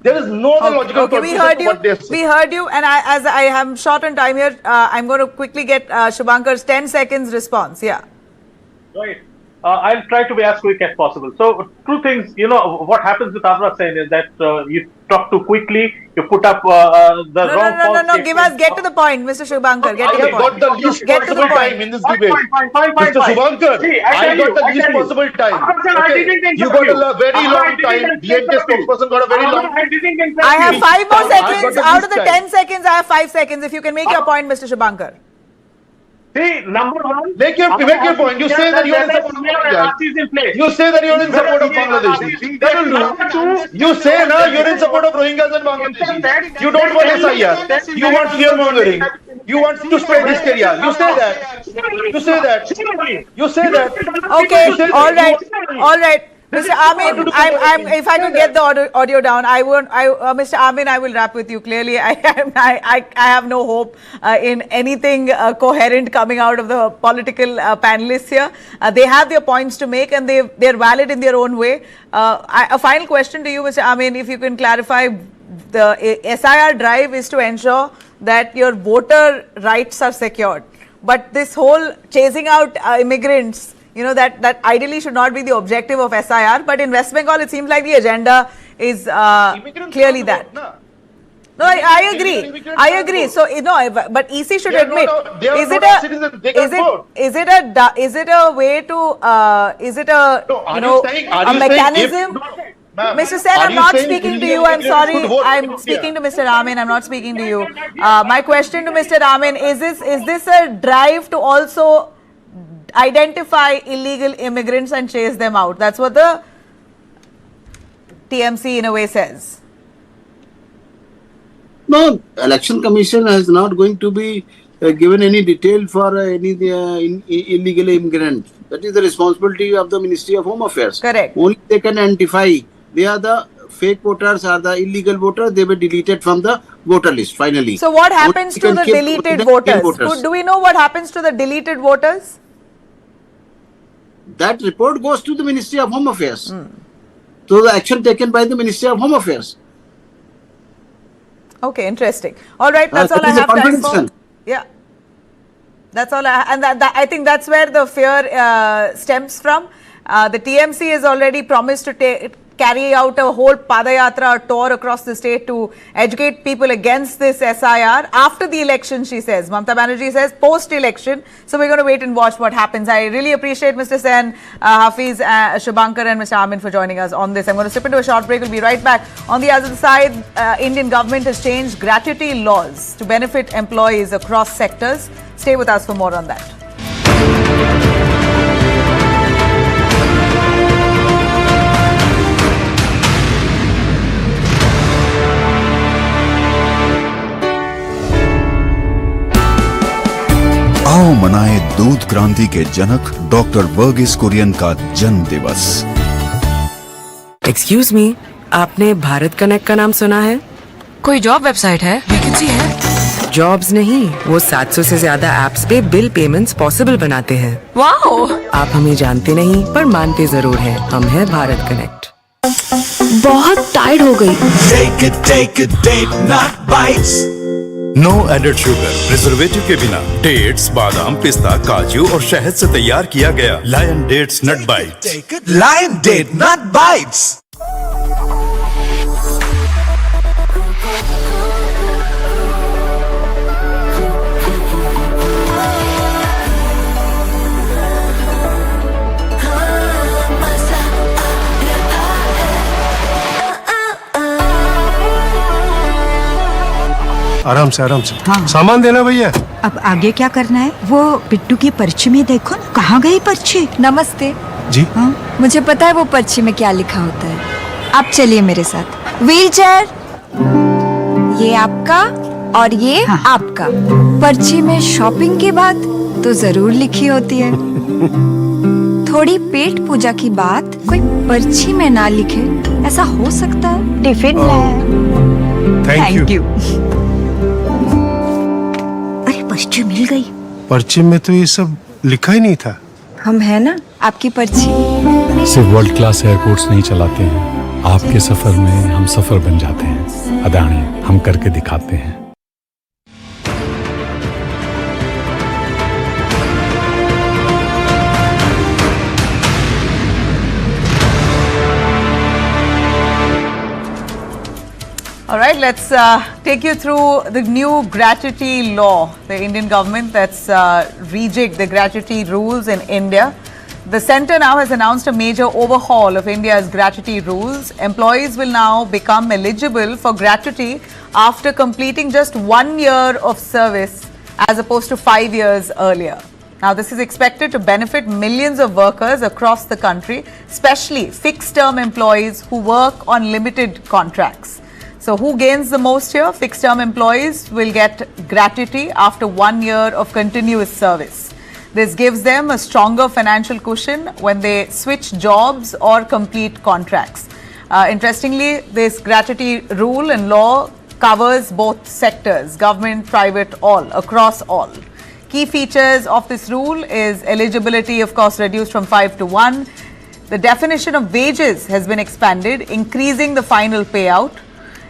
There is no other logical conclusion to what they say. We heard you, and as I am short on time here, I'm going to quickly get Shubhankar's 10 seconds response. Yeah. Right. I'll try to be as quick as possible. So, two things, what happens with Avra Sen is that you talk too quickly, you put up the wrong false No. Get to the point, Mr. Shubhankar. Get to the point. I got the least possible time in this debate. Mr. Shubhankar, I got the least possible time. Okay. You got a very long time. DMK spokesperson got a very long time. I have 5 more seconds. Out of the 10 seconds, I have 5 seconds. If you can make your point, Mr. Shubhankar. See, number one. Make your point. You say that you are in support of Bangladesh. You say that you are in support of Bangladesh. That will do. You say now you are in support of Rohingyas and Bangladesh. You don't want SIR. You want fear mongering. You want to spread hysteria. You say that. You say that. Okay. All right. Mr. Amin, if I could get the audio down, Mr. Amin, I will wrap with you. Clearly, I have no hope in anything coherent coming out of the political panelists here. They have their points to make, and they're valid in their own way. A final question to you, Mr. Amin, if you can clarify, the SIR drive is to ensure that your voter rights are secured. But this whole chasing out immigrants, that ideally should not be the objective of SIR, but in West Bengal, it seems like the agenda is clearly that. No, I agree. So, but EC should admit, is it a way to, a mechanism? Mr. Sen, I'm not speaking to you. I'm sorry. I'm speaking to Mr. Amin. I'm not speaking to you. My question to Mr. Amin, is this a drive to also identify illegal immigrants and chase them out? That's what the TMC in a way says. No, Election Commission is not going to be given any detail for any illegal immigrant. That is the responsibility of the Ministry of Home Affairs. Correct. Only they can identify. They are the fake voters or the illegal voters. They were deleted from the voter list finally. So what happens to the deleted voters? Do we know what happens to the deleted voters? That report goes to the Ministry of Home Affairs. So the action taken by the Ministry of Home Affairs. Okay, interesting. All right, that's all I have time for. Yeah, that's all. And I think that's where the fear stems from. The TMC has already promised to carry out a whole Padayatra tour across the state to educate people against this SIR after the election, she says. Mamata Banerjee says post-election. So we're going to wait and watch what happens. I really appreciate Mr. Sen, Hafiz, Shubhankar and Mr. Amin for joining us on this. I'm going to slip into a short break. We'll be right back. On the other side, Indian government has changed gratuity laws to benefit employees across sectors. Stay with us for more on that. आओ मनाए दूध क्रांति के जनक doctor Varghese Kurien का जन्म दिवस। Excuse me, आपने Bharat connect का नाम सुना है? कोई जॉब वेबसाइट है? वैकेंसी है? जॉब्स नहीं, वो 700 से ज्यादा एप्स पे बिल पेमेंट्स पॉसिबल बनाते हैं। वाओ! आप हमें जानते नहीं पर मानते जरूर हैं। हम हैं भारत कनेक्ट। बहुत टायर्ड हो गई। Take a date, not bites. No added sugar, preservative के बिना डेट्स, बादाम, पिस्ता, काजू और शहद से तैयार किया गया lion dates nut bytes. Lion date नट बाइट्स। आराम से हाँ। सामान देना भैया। अब आगे क्या करना है? वो पिट्टू की पर्ची में देखो ना, कहाँ गई पर्ची? नमस्ते जी। हाँ? मुझे पता है वो पर्ची में क्या लिखा होता है। आप चलिए मेरे साथ। व्हील चेयर, ये आपका और ये हाँ। आपका। पर्ची में शॉपिंग की बात तो जरूर लिखी होती है। थोड़ी पेट पूजा की बात कोई पर्ची में ना लिखे, ऐसा हो सकता है? Tiffin thank you. पर्ची मिल गई। पर्ची में तो ये सब लिखा ही नहीं था। हम है ना आपकी पर्ची। सिर्फ वर्ल्ड क्लास एयरपोर्ट्स नहीं चलाते हैं, आपके सफर में हम सफर बन जाते हैं, अदानी हम करके दिखाते हैं। All right, let's take you through the new gratuity law. The Indian government that's rejigged the gratuity rules in India. The centre now has announced a major overhaul of India's gratuity rules. Employees will now become eligible for gratuity after completing just 1 year of service as opposed to 5 years earlier. Now, this is expected to benefit millions of workers across the country, especially fixed-term employees who work on limited contracts. So, who gains the most here? Fixed-term employees will get gratuity after 1 year of continuous service. This gives them a stronger financial cushion when they switch jobs or complete contracts. Interestingly, this gratuity rule and law covers both sectors, government, private, all, across all. Key features of this rule is eligibility, of course, reduced from 5 to 1. The definition of wages has been expanded, increasing the final payout.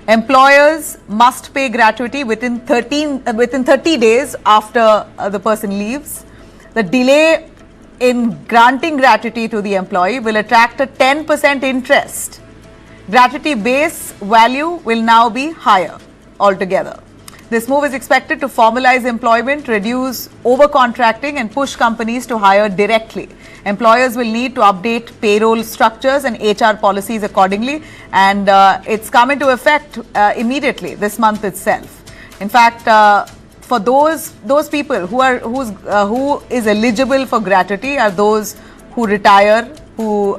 Employers must pay gratuity within 30 days after the person leaves. The delay in granting gratuity to the employee will attract a 10% interest. Gratuity base value will now be higher altogether. This move is expected to formalize employment, reduce overcontracting and push companies to hire directly. Employers will need to update payroll structures and HR policies accordingly, and it's come into effect immediately this month itself. In fact, for those people who is eligible for gratuity are those who retire, who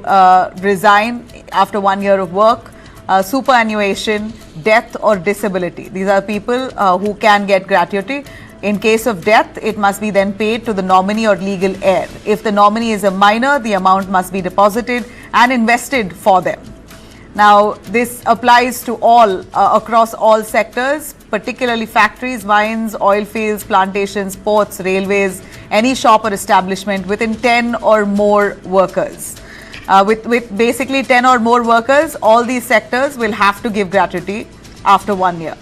resign after 1 year of work, superannuation, death or disability. These are people who can get gratuity. In case of death, it must be then paid to the nominee or legal heir. If the nominee is a minor, the amount must be deposited and invested for them. Now, this applies to all, across all sectors, particularly factories, mines, oil fields, plantations, ports, railways, any shop or establishment within 10 or more workers. With basically 10 or more workers, all these sectors will have to give gratuity after 1 year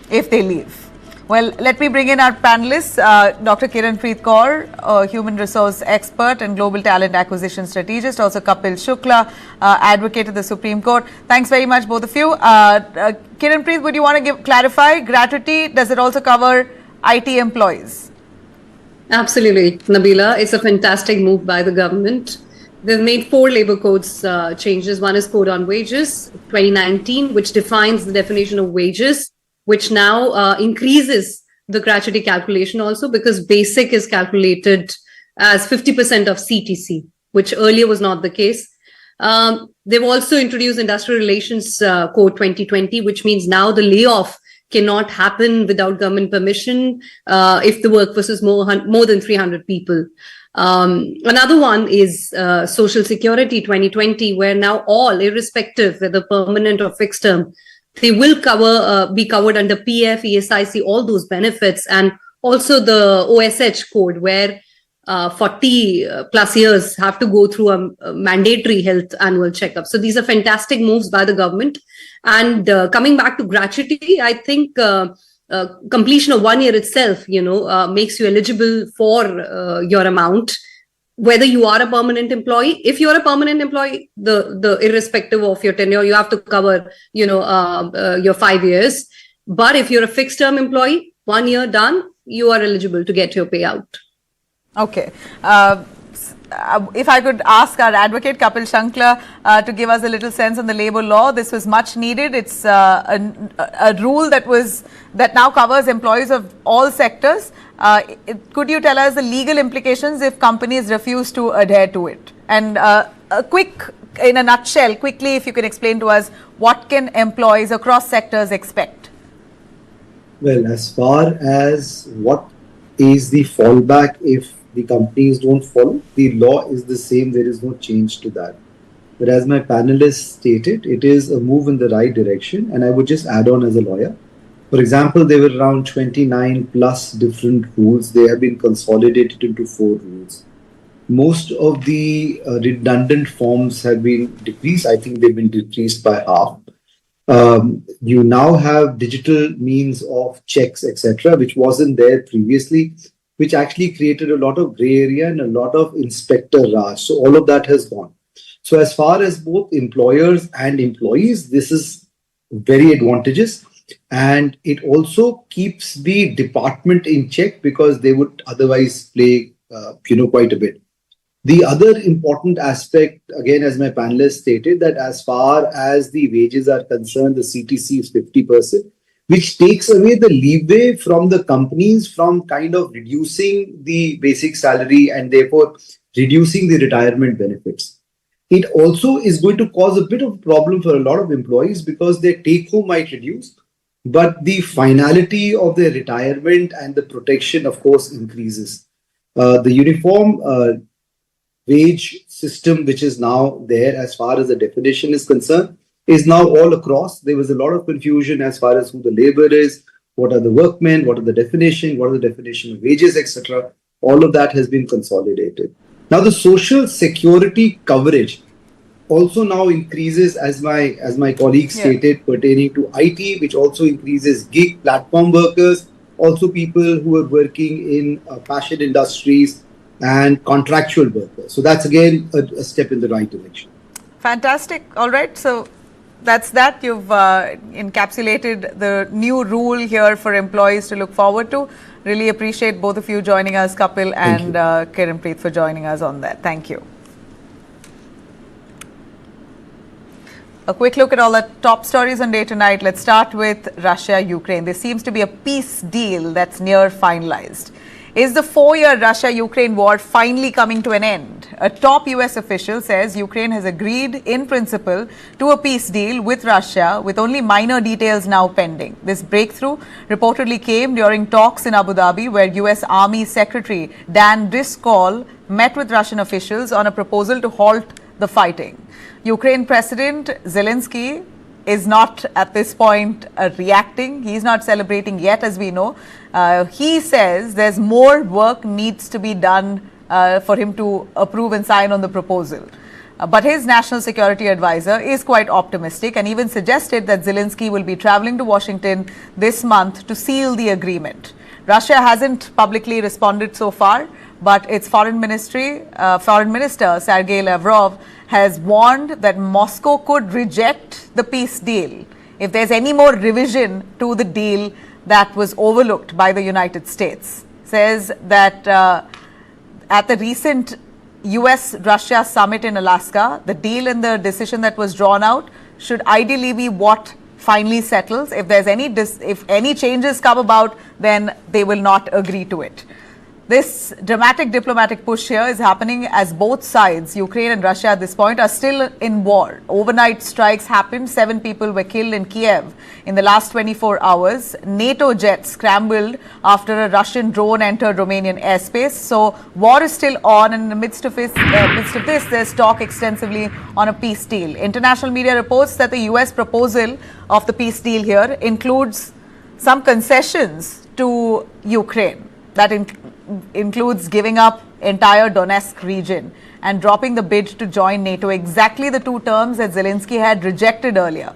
if they leave. Well, let me bring in our panelists, Dr. Kiranpreet Kaur, human resource expert and global talent acquisition strategist, also Kapil Shukla, advocate at the Supreme Court. Thanks very much, both of you. Kiranpreet, would you want to clarify gratuity? Does it also cover IT employees? Absolutely, Nabila. It's a fantastic move by the government. They've made 4 labor codes changes. One is Code on Wages 2019, which defines the definition of wages, which now increases the gratuity calculation also, because basic is calculated as 50% of CTC, which earlier was not the case. They've also introduced Industrial Relations Code 2020, which means now the layoff cannot happen without government permission if the workforce is more than 300 people. Another one is Social Security 2020, where now all, irrespective whether permanent or fixed term, they will be covered under PF, ESIC, all those benefits, and also the OSH code, where 40 plus years have to go through a mandatory health annual checkup. So these are fantastic moves by the government. And coming back to gratuity, I think completion of 1 year itself, makes you eligible for your amount, whether you are a permanent employee. If you're a permanent employee, the irrespective of your tenure, you have to cover, your 5 years. But if you're a fixed term employee, 1 year done, you are eligible to get your payout. Okay. If I could ask our advocate Kapil Shukla to give us a little sense on the labour law. This was much needed. It's a rule that now covers employees of all sectors. Could you tell us the legal implications if companies refuse to adhere to it? And in a nutshell, quickly, if you can explain to us, what can employees across sectors expect? Well, as far as what is the fallback if the companies don't follow, the law is the same. There is no change to that. But as my panelists stated, it is a move in the right direction. And I would just add on as a lawyer. For example, there were around 29 plus different rules. They have been consolidated into 4 rules. most of the redundant forms have been decreased. I think they've been decreased by half. You now have digital means of checks, etc., which wasn't there previously, which actually created a lot of gray area and a lot of inspector raj. So all of that has gone. So as far as both employers and employees, this is very advantageous. And it also keeps the department in check because they would otherwise play, quite a bit. The other important aspect, again, as my panelists stated, that as far as the wages are concerned, the CTC is 50%, which takes away the leeway from the companies from kind of reducing the basic salary and therefore reducing the retirement benefits. It also is going to cause a bit of a problem for a lot of employees because their take home might reduce, but the finality of their retirement and the protection, of course, increases. The uniform wage system, which is now there as far as the definition is concerned, is now all across. There was a lot of confusion as far as who the labor is, what are the workmen, what are the definition of wages, etc. All of that has been consolidated. Now the social security coverage also now increases, as my colleague stated, pertaining to IT, which also increases gig platform workers, also people who are working in fashion industries and contractual workers. So that's again a step in the right direction. Fantastic. All right. So that's that. You've encapsulated the new rule here for employees to look forward to. Really appreciate both of you joining us, Kapil and Kiranpreet, for joining us on that. Thank you. A quick look at all the top stories on day tonight. Let's start with Russia-Ukraine. There seems to be a peace deal that's near finalized. Is the 4-year Russia-Ukraine war finally coming to an end? A top US official says Ukraine has agreed in principle to a peace deal with Russia, with only minor details now pending. This breakthrough reportedly came during talks in Abu Dhabi, where US Army Secretary Dan Driscoll met with Russian officials on a proposal to halt the fighting. Ukraine President Zelensky is not at this point reacting. He's not celebrating yet, as we know. He says there's more work needs to be done for him to approve and sign on the proposal. But his national security advisor is quite optimistic and even suggested that Zelensky will be traveling to Washington this month to seal the agreement. Russia hasn't publicly responded so far, but its foreign minister Sergei Lavrov has warned that Moscow could reject the peace deal if there's any more revision to the deal that was overlooked by the United States. Says that at the recent US-Russia summit in Alaska, the deal and the decision that was drawn out should ideally be what finally settles. If there's if any changes come about, then they will not agree to it. This dramatic diplomatic push here is happening as both sides, Ukraine and Russia at this point, are still in war. Overnight strikes happened. 7 people were killed in Kiev in the last 24 hours. NATO jets scrambled after a Russian drone entered Romanian airspace. So war is still on, and in the midst of this, there's talk extensively on a peace deal. International media reports that the US proposal of the peace deal here includes some concessions to Ukraine. That includes giving up entire Donetsk region and dropping the bid to join NATO, exactly the 2 terms that Zelensky had rejected earlier.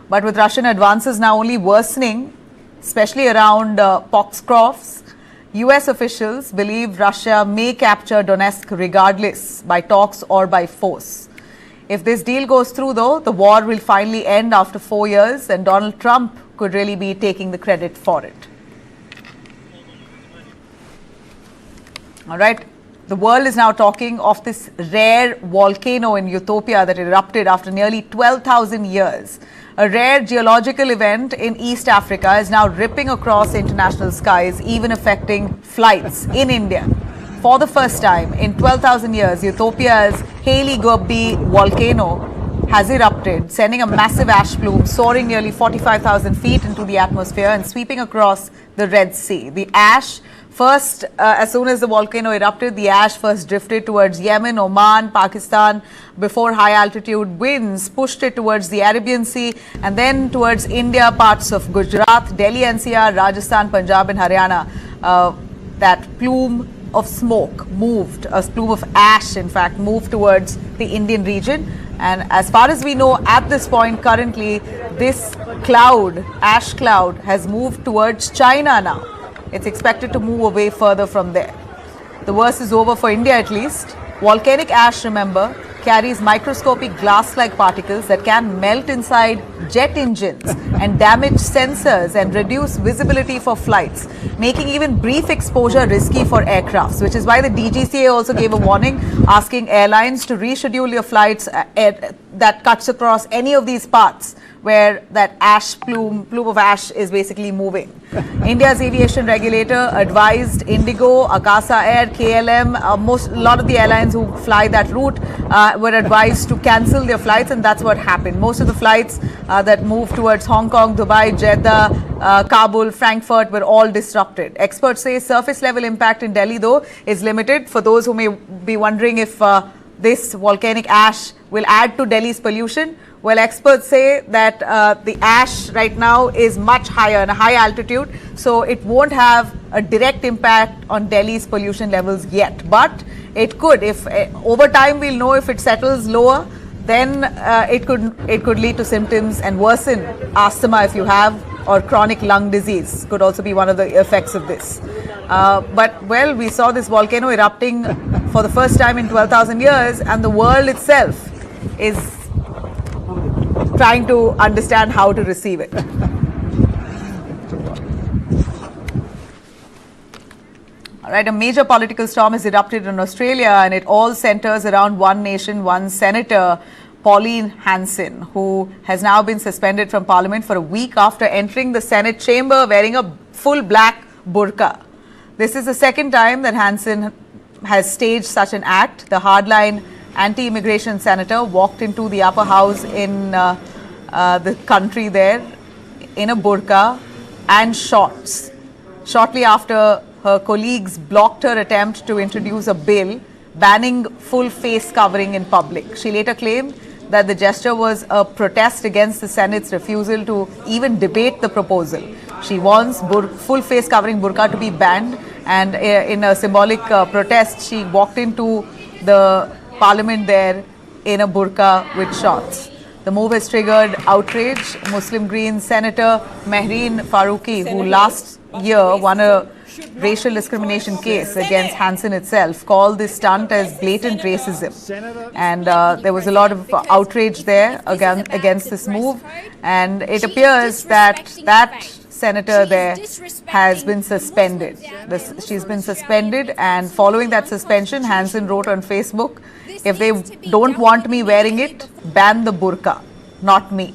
But with Russian advances now only worsening, especially around Pokrovsk, US officials believe Russia may capture Donetsk regardless, by talks or by force. If this deal goes through, though, the war will finally end after 4 years, and Donald Trump could really be taking the credit for it. All right. The world is now talking of this rare volcano in Ethiopia that erupted after nearly 12,000 years. A rare geological event in East Africa is now ripping across international skies, even affecting flights in India. For the first time in 12,000 years, Ethiopia's Hayli Gubbi volcano has erupted, sending a massive ash plume soaring nearly 45,000 feet into the atmosphere and sweeping across the Red Sea. The ash first, as soon as the volcano erupted, the ash first drifted towards Yemen, Oman, Pakistan, before high altitude winds pushed it towards the Arabian Sea and then towards India, parts of Gujarat, Delhi NCR, Rajasthan, Punjab and Haryana. That plume of smoke moved, a plume of ash in fact moved towards the Indian region, and as far as we know at this point currently, this cloud, ash cloud, has moved towards China now. It's expected to move away further from there. The worst is over for India at least. Volcanic ash, remember, carries microscopic glass-like particles that can melt inside jet engines and damage sensors and reduce visibility for flights, making even brief exposure risky for aircrafts, which is why the DGCA also gave a warning asking airlines to reschedule your flights that cuts across any of these paths where that ash plume of ash is basically moving. India's aviation regulator advised Indigo, Akasa Air, KLM, a lot of the airlines who fly that route were advised to cancel their flights, and that's what happened. Most of the flights that moved towards Hong Kong, Dubai, Jeddah, Kabul, Frankfurt were all disrupted. Experts say surface level impact in Delhi though is limited. For those who may be wondering if this volcanic ash will add to Delhi's pollution, well, experts say that the ash right now is much higher, in a high altitude, so it won't have a direct impact on Delhi's pollution levels yet. But it could, if over time we'll know if it settles lower, then it could lead to symptoms and worsen asthma if you have, or chronic lung disease could also be one of the effects of this. But well, we saw this volcano erupting for the first time in 12,000 years, and the world itself is trying to understand how to receive it. All right, a major political storm has erupted in Australia, and it all centers around one nation, one senator, Pauline Hanson, who has now been suspended from Parliament for a week after entering the Senate chamber wearing a full black burka. This is the second time that Hanson has staged such an act. The hardline anti-immigration senator walked into the upper house in the country there in a burqa and shorts. Shortly after, her colleagues blocked her attempt to introduce a bill banning full face covering in public. She later claimed that the gesture was a protest against the Senate's refusal to even debate the proposal. She wants full face covering burqa to be banned, and in a symbolic protest, she walked into the Parliament there in a burqa with shorts. The move has triggered outrage. Muslim Greens Senator Mehreen Faruqi, who last year won a racial discrimination case against Hanson itself, called this stunt as blatant racism. And there was a lot of outrage there against this move. And it appears that that senator there has been suspended. She's been suspended, and following that suspension, Hanson wrote on Facebook, "If they don't want me wearing it, ban the burqa, not me."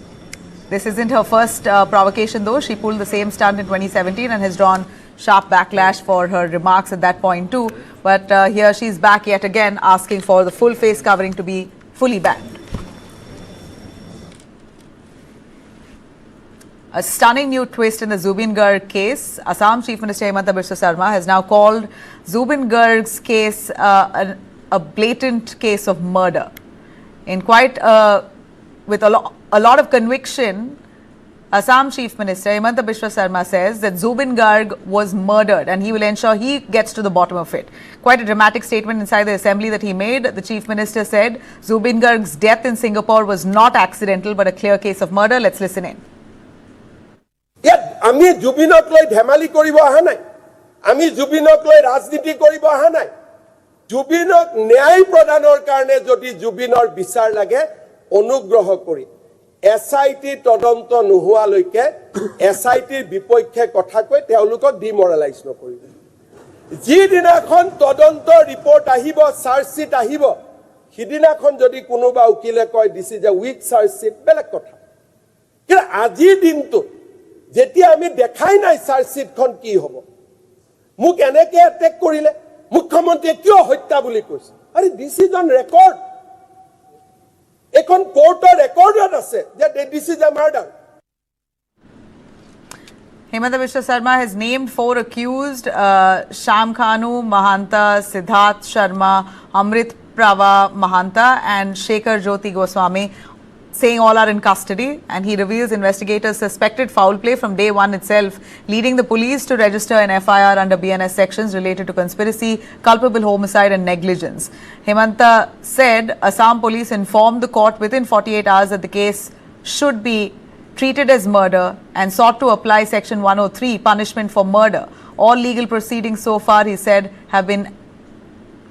This isn't her first provocation though. She pulled the same stunt in 2017 and has drawn sharp backlash for her remarks at that point too. But here she's back yet again asking for the full face covering to be fully banned. A stunning new twist in the Zubeen Garg case. Assam Chief Minister Mamata Banerjee has now called Zubeen Garg's case a blatant case of murder. In quite with a lot of conviction, Assam Chief Minister Mamata Banerjee says that Zubeen Garg was murdered, and he will ensure he gets to the bottom of it. Quite a dramatic statement inside the assembly that he made. The Chief Minister said Zubeen Garg's death in Singapore was not accidental but a clear case of murder. Let's listen in. আমি জুবিনক লৈ ধেমালি কৰিব অহা নাই, আমি জুবিনক লৈ ৰাজনীতি কৰিব অহা নাই। জুবিনক ন্যায় প্ৰদানৰ কাৰণে যদি জুবিনৰ বিচাৰ লাগে, অনুগ্ৰহ কৰি এসআইটি তদন্ত নোহোৱালৈকে এসআইটিৰ বিপক্ষে কথা কৈ তেওঁলোকক ডিমৰালাইজ নকৰিব। যিদিনাখন তদন্ত ৰিপৰ্ট আহিব, চাৰ্জশিট আহিব, সিদিনাখন যদি কোনোবা উকিলে কয় দিছ ইজ এ উইক চাৰ্জশিট, বেলেগ কথা। কিন্তু আজিৰ দিনটো যেতিয়া আমি দেখাই নাই চাৰ্জশিটখন কি হ'ব, মোক এনেকে এটেক কৰিলে, মুখ্যমন্ত্ৰীয়ে কিয় হত্যা বুলি কৈছে, আৰে দিছ ইজ অন ৰেকৰ্ড, এখন কোৰ্টৰ ৰেকৰ্ডত আছে যে this is a murder. Mamata Banerjee has named 4 accused, Shamkhanu Mahanta, Siddharth Sharma, Amrit Prava Mahanta and Shekhar Jyoti Goswami. saying all are in custody, and he reveals investigators suspected foul play from day one itself, leading the police to register an FIR under BNS sections related to conspiracy, culpable homicide and negligence. Hemanta said Assam police informed the court within 48 hours that the case should be treated as murder and sought to apply section 103, punishment for murder. All legal proceedings so far, he said, have been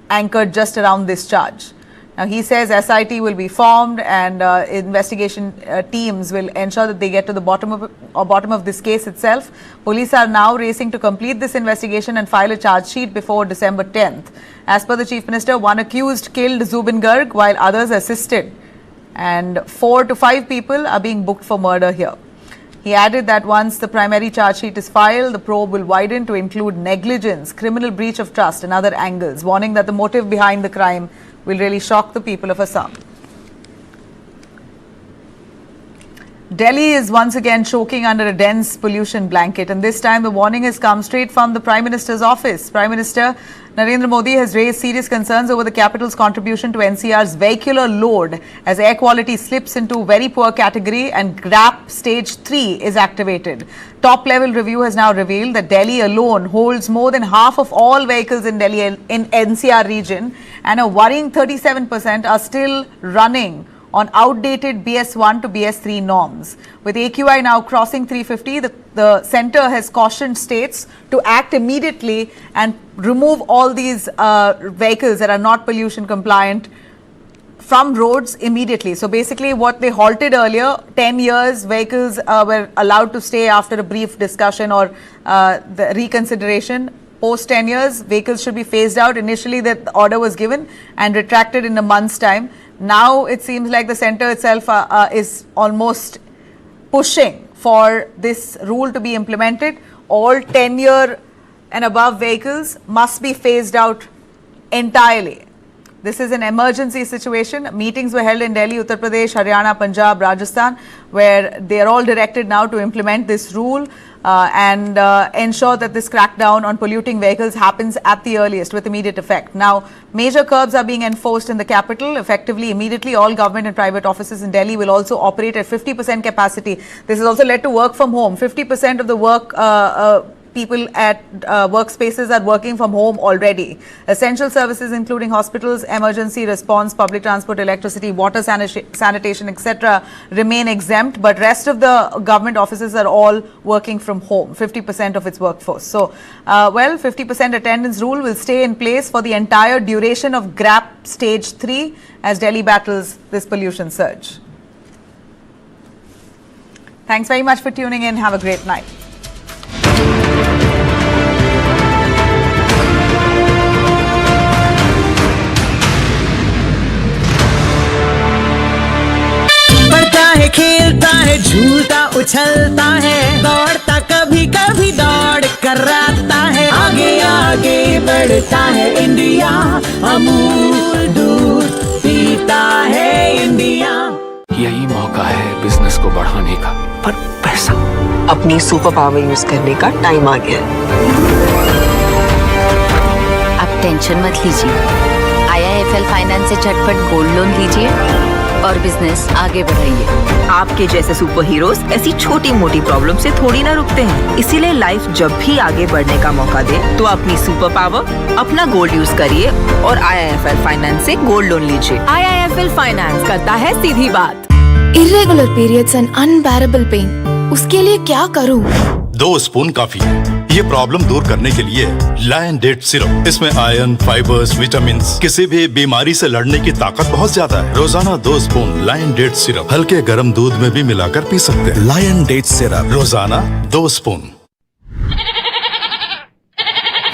anchored just around this charge. Now, he says SIT will be formed and investigation teams will ensure that they get to the bottom of this case itself. Police are now racing to complete this investigation and file a charge sheet before December 10th. As per the Chief Minister, one accused killed Zubeen Garg while others assisted, and 4 to 5 people are being booked for murder here. He added that once the primary charge sheet is filed, the probe will widen to include negligence, criminal breach of trust and other angles, warning that the motive behind the crime will really shock the people of Assam. Delhi is once again choking under a dense pollution blanket, and this time the warning has come straight from the Prime Minister's office. Prime Minister Narendra Modi has raised serious concerns over the capital's contribution to NCR's vehicular load as air quality slips into very poor category and GRAP stage 3 is activated. Top level review has now revealed that Delhi alone holds more than half of all vehicles in Delhi in NCR region, and a worrying 37% are still running on outdated BS1 to BS3 norms. With AQI now crossing 350, the centre has cautioned states to act immediately and remove all these vehicles that are not pollution compliant from roads immediately. So basically what they halted earlier, 10 years vehicles were allowed to stay after a brief discussion or the reconsideration. Post 10 years, vehicles should be phased out. Initially, that order was given and retracted in a month's time. Now, it seems like the centre itself is almost pushing for this rule to be implemented. All 10-year and above vehicles must be phased out entirely. This is an emergency situation. Meetings were held in Delhi, Uttar Pradesh, Haryana, Punjab, Rajasthan, where they are all directed now to implement this rule and ensure that this crackdown on polluting vehicles happens at the earliest with immediate effect. Now, major curbs are being enforced in the capital effectively immediately. All government and private offices in Delhi will also operate at 50% capacity. This has also led to work from home. 50% of the people at workspaces are working from home already. Essential services including hospitals, emergency response, public transport, electricity, water, sanitation, etc. remain exempt, but rest of the government offices are all working from home, 50% of its workforce. So, 50% attendance rule will stay in place for the entire duration of GRAP stage 3 as Delhi battles this pollution surge. Thanks very much for tuning in. Have a great night. खेलता है झूलता उछलता है दौड़ता कभी कभी दौड़ कराता है आगे आगे बढ़ता है इंडिया अमूल दूध पीता है इंडिया। यही मौका है बिजनेस को बढ़ाने का, पर पैसा अपनी सुपर पावर यूज करने का टाइम आ गया है। आप टेंशन मत लीजिए, IIFL फाइनेंस से झटपट गोल्ड लोन लीजिए और बिजनेस आगे बढ़ाइए। आपके जैसे सुपर हीरोज ऐसी छोटी मोटी प्रॉब्लम से थोड़ी ना रुकते हैं, इसीलिए लाइफ जब भी आगे बढ़ने का मौका दे तो अपनी सुपर पावर अपना गोल्ड यूज करिए और IIFL फाइनेंस से गोल्ड लोन लीजिए। IIFL फाइनेंस करता है सीधी बात। Irregular periods and unbearable pain, उसके लिए क्या करूं? 2 स्पून काफी है। ये प्रॉब्लम दूर करने के लिए लायन डेट सिरप, इसमें आयरन, फाइबर्स, विटामिन्स, किसी भी बीमारी से लड़ने की ताकत बहुत ज्यादा है। रोजाना 2 स्पून लायन डेट सिरप हल्के गर्म दूध में भी मिलाकर पी सकते हैं। लायन डेट सिरप रोजाना 2 spoon.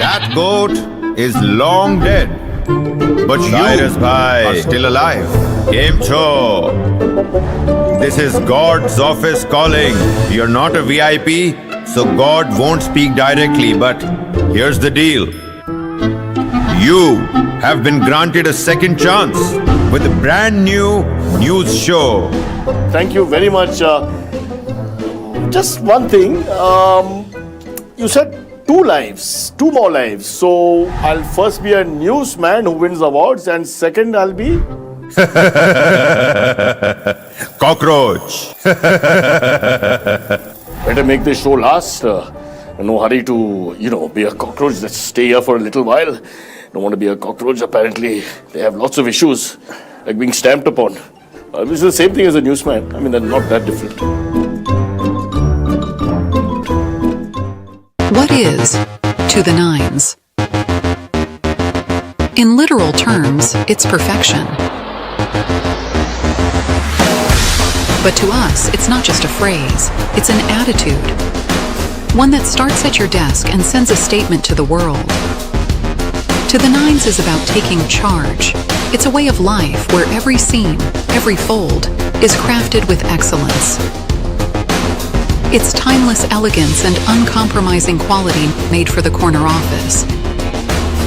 That goat is long dead, but Cyrus bhai are still alive. Game show. This is God's office calling. You're not a VIP. So God won't speak directly, but here's the deal. You have been granted a second chance with a brand new news show. Thank you very much. Just one thing. You said 2 lives, 2 more lives. So I'll first be a newsman who wins awards, and second I'll be Cockroach. Better make this show last. No hurry to, be a cockroach. Let's stay here for a little while. Don't want to be a cockroach. Apparently, they have lots of issues, like being stamped upon. This is the same thing as a newsman. I mean, they're not that different. What is to the nines? In literal terms, it's perfection. But to us, it's not just a phrase, it's an attitude. One that starts at your desk and sends a statement to the world. To the nines is about taking charge. It's a way of life where every scene, every fold, is crafted with excellence. It's timeless elegance and uncompromising quality made for the corner office.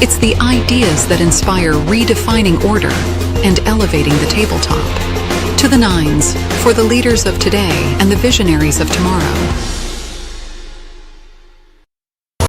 It's the ideas that inspire redefining order and elevating the tabletop. To the nines, for the leaders of today and the visionaries of tomorrow.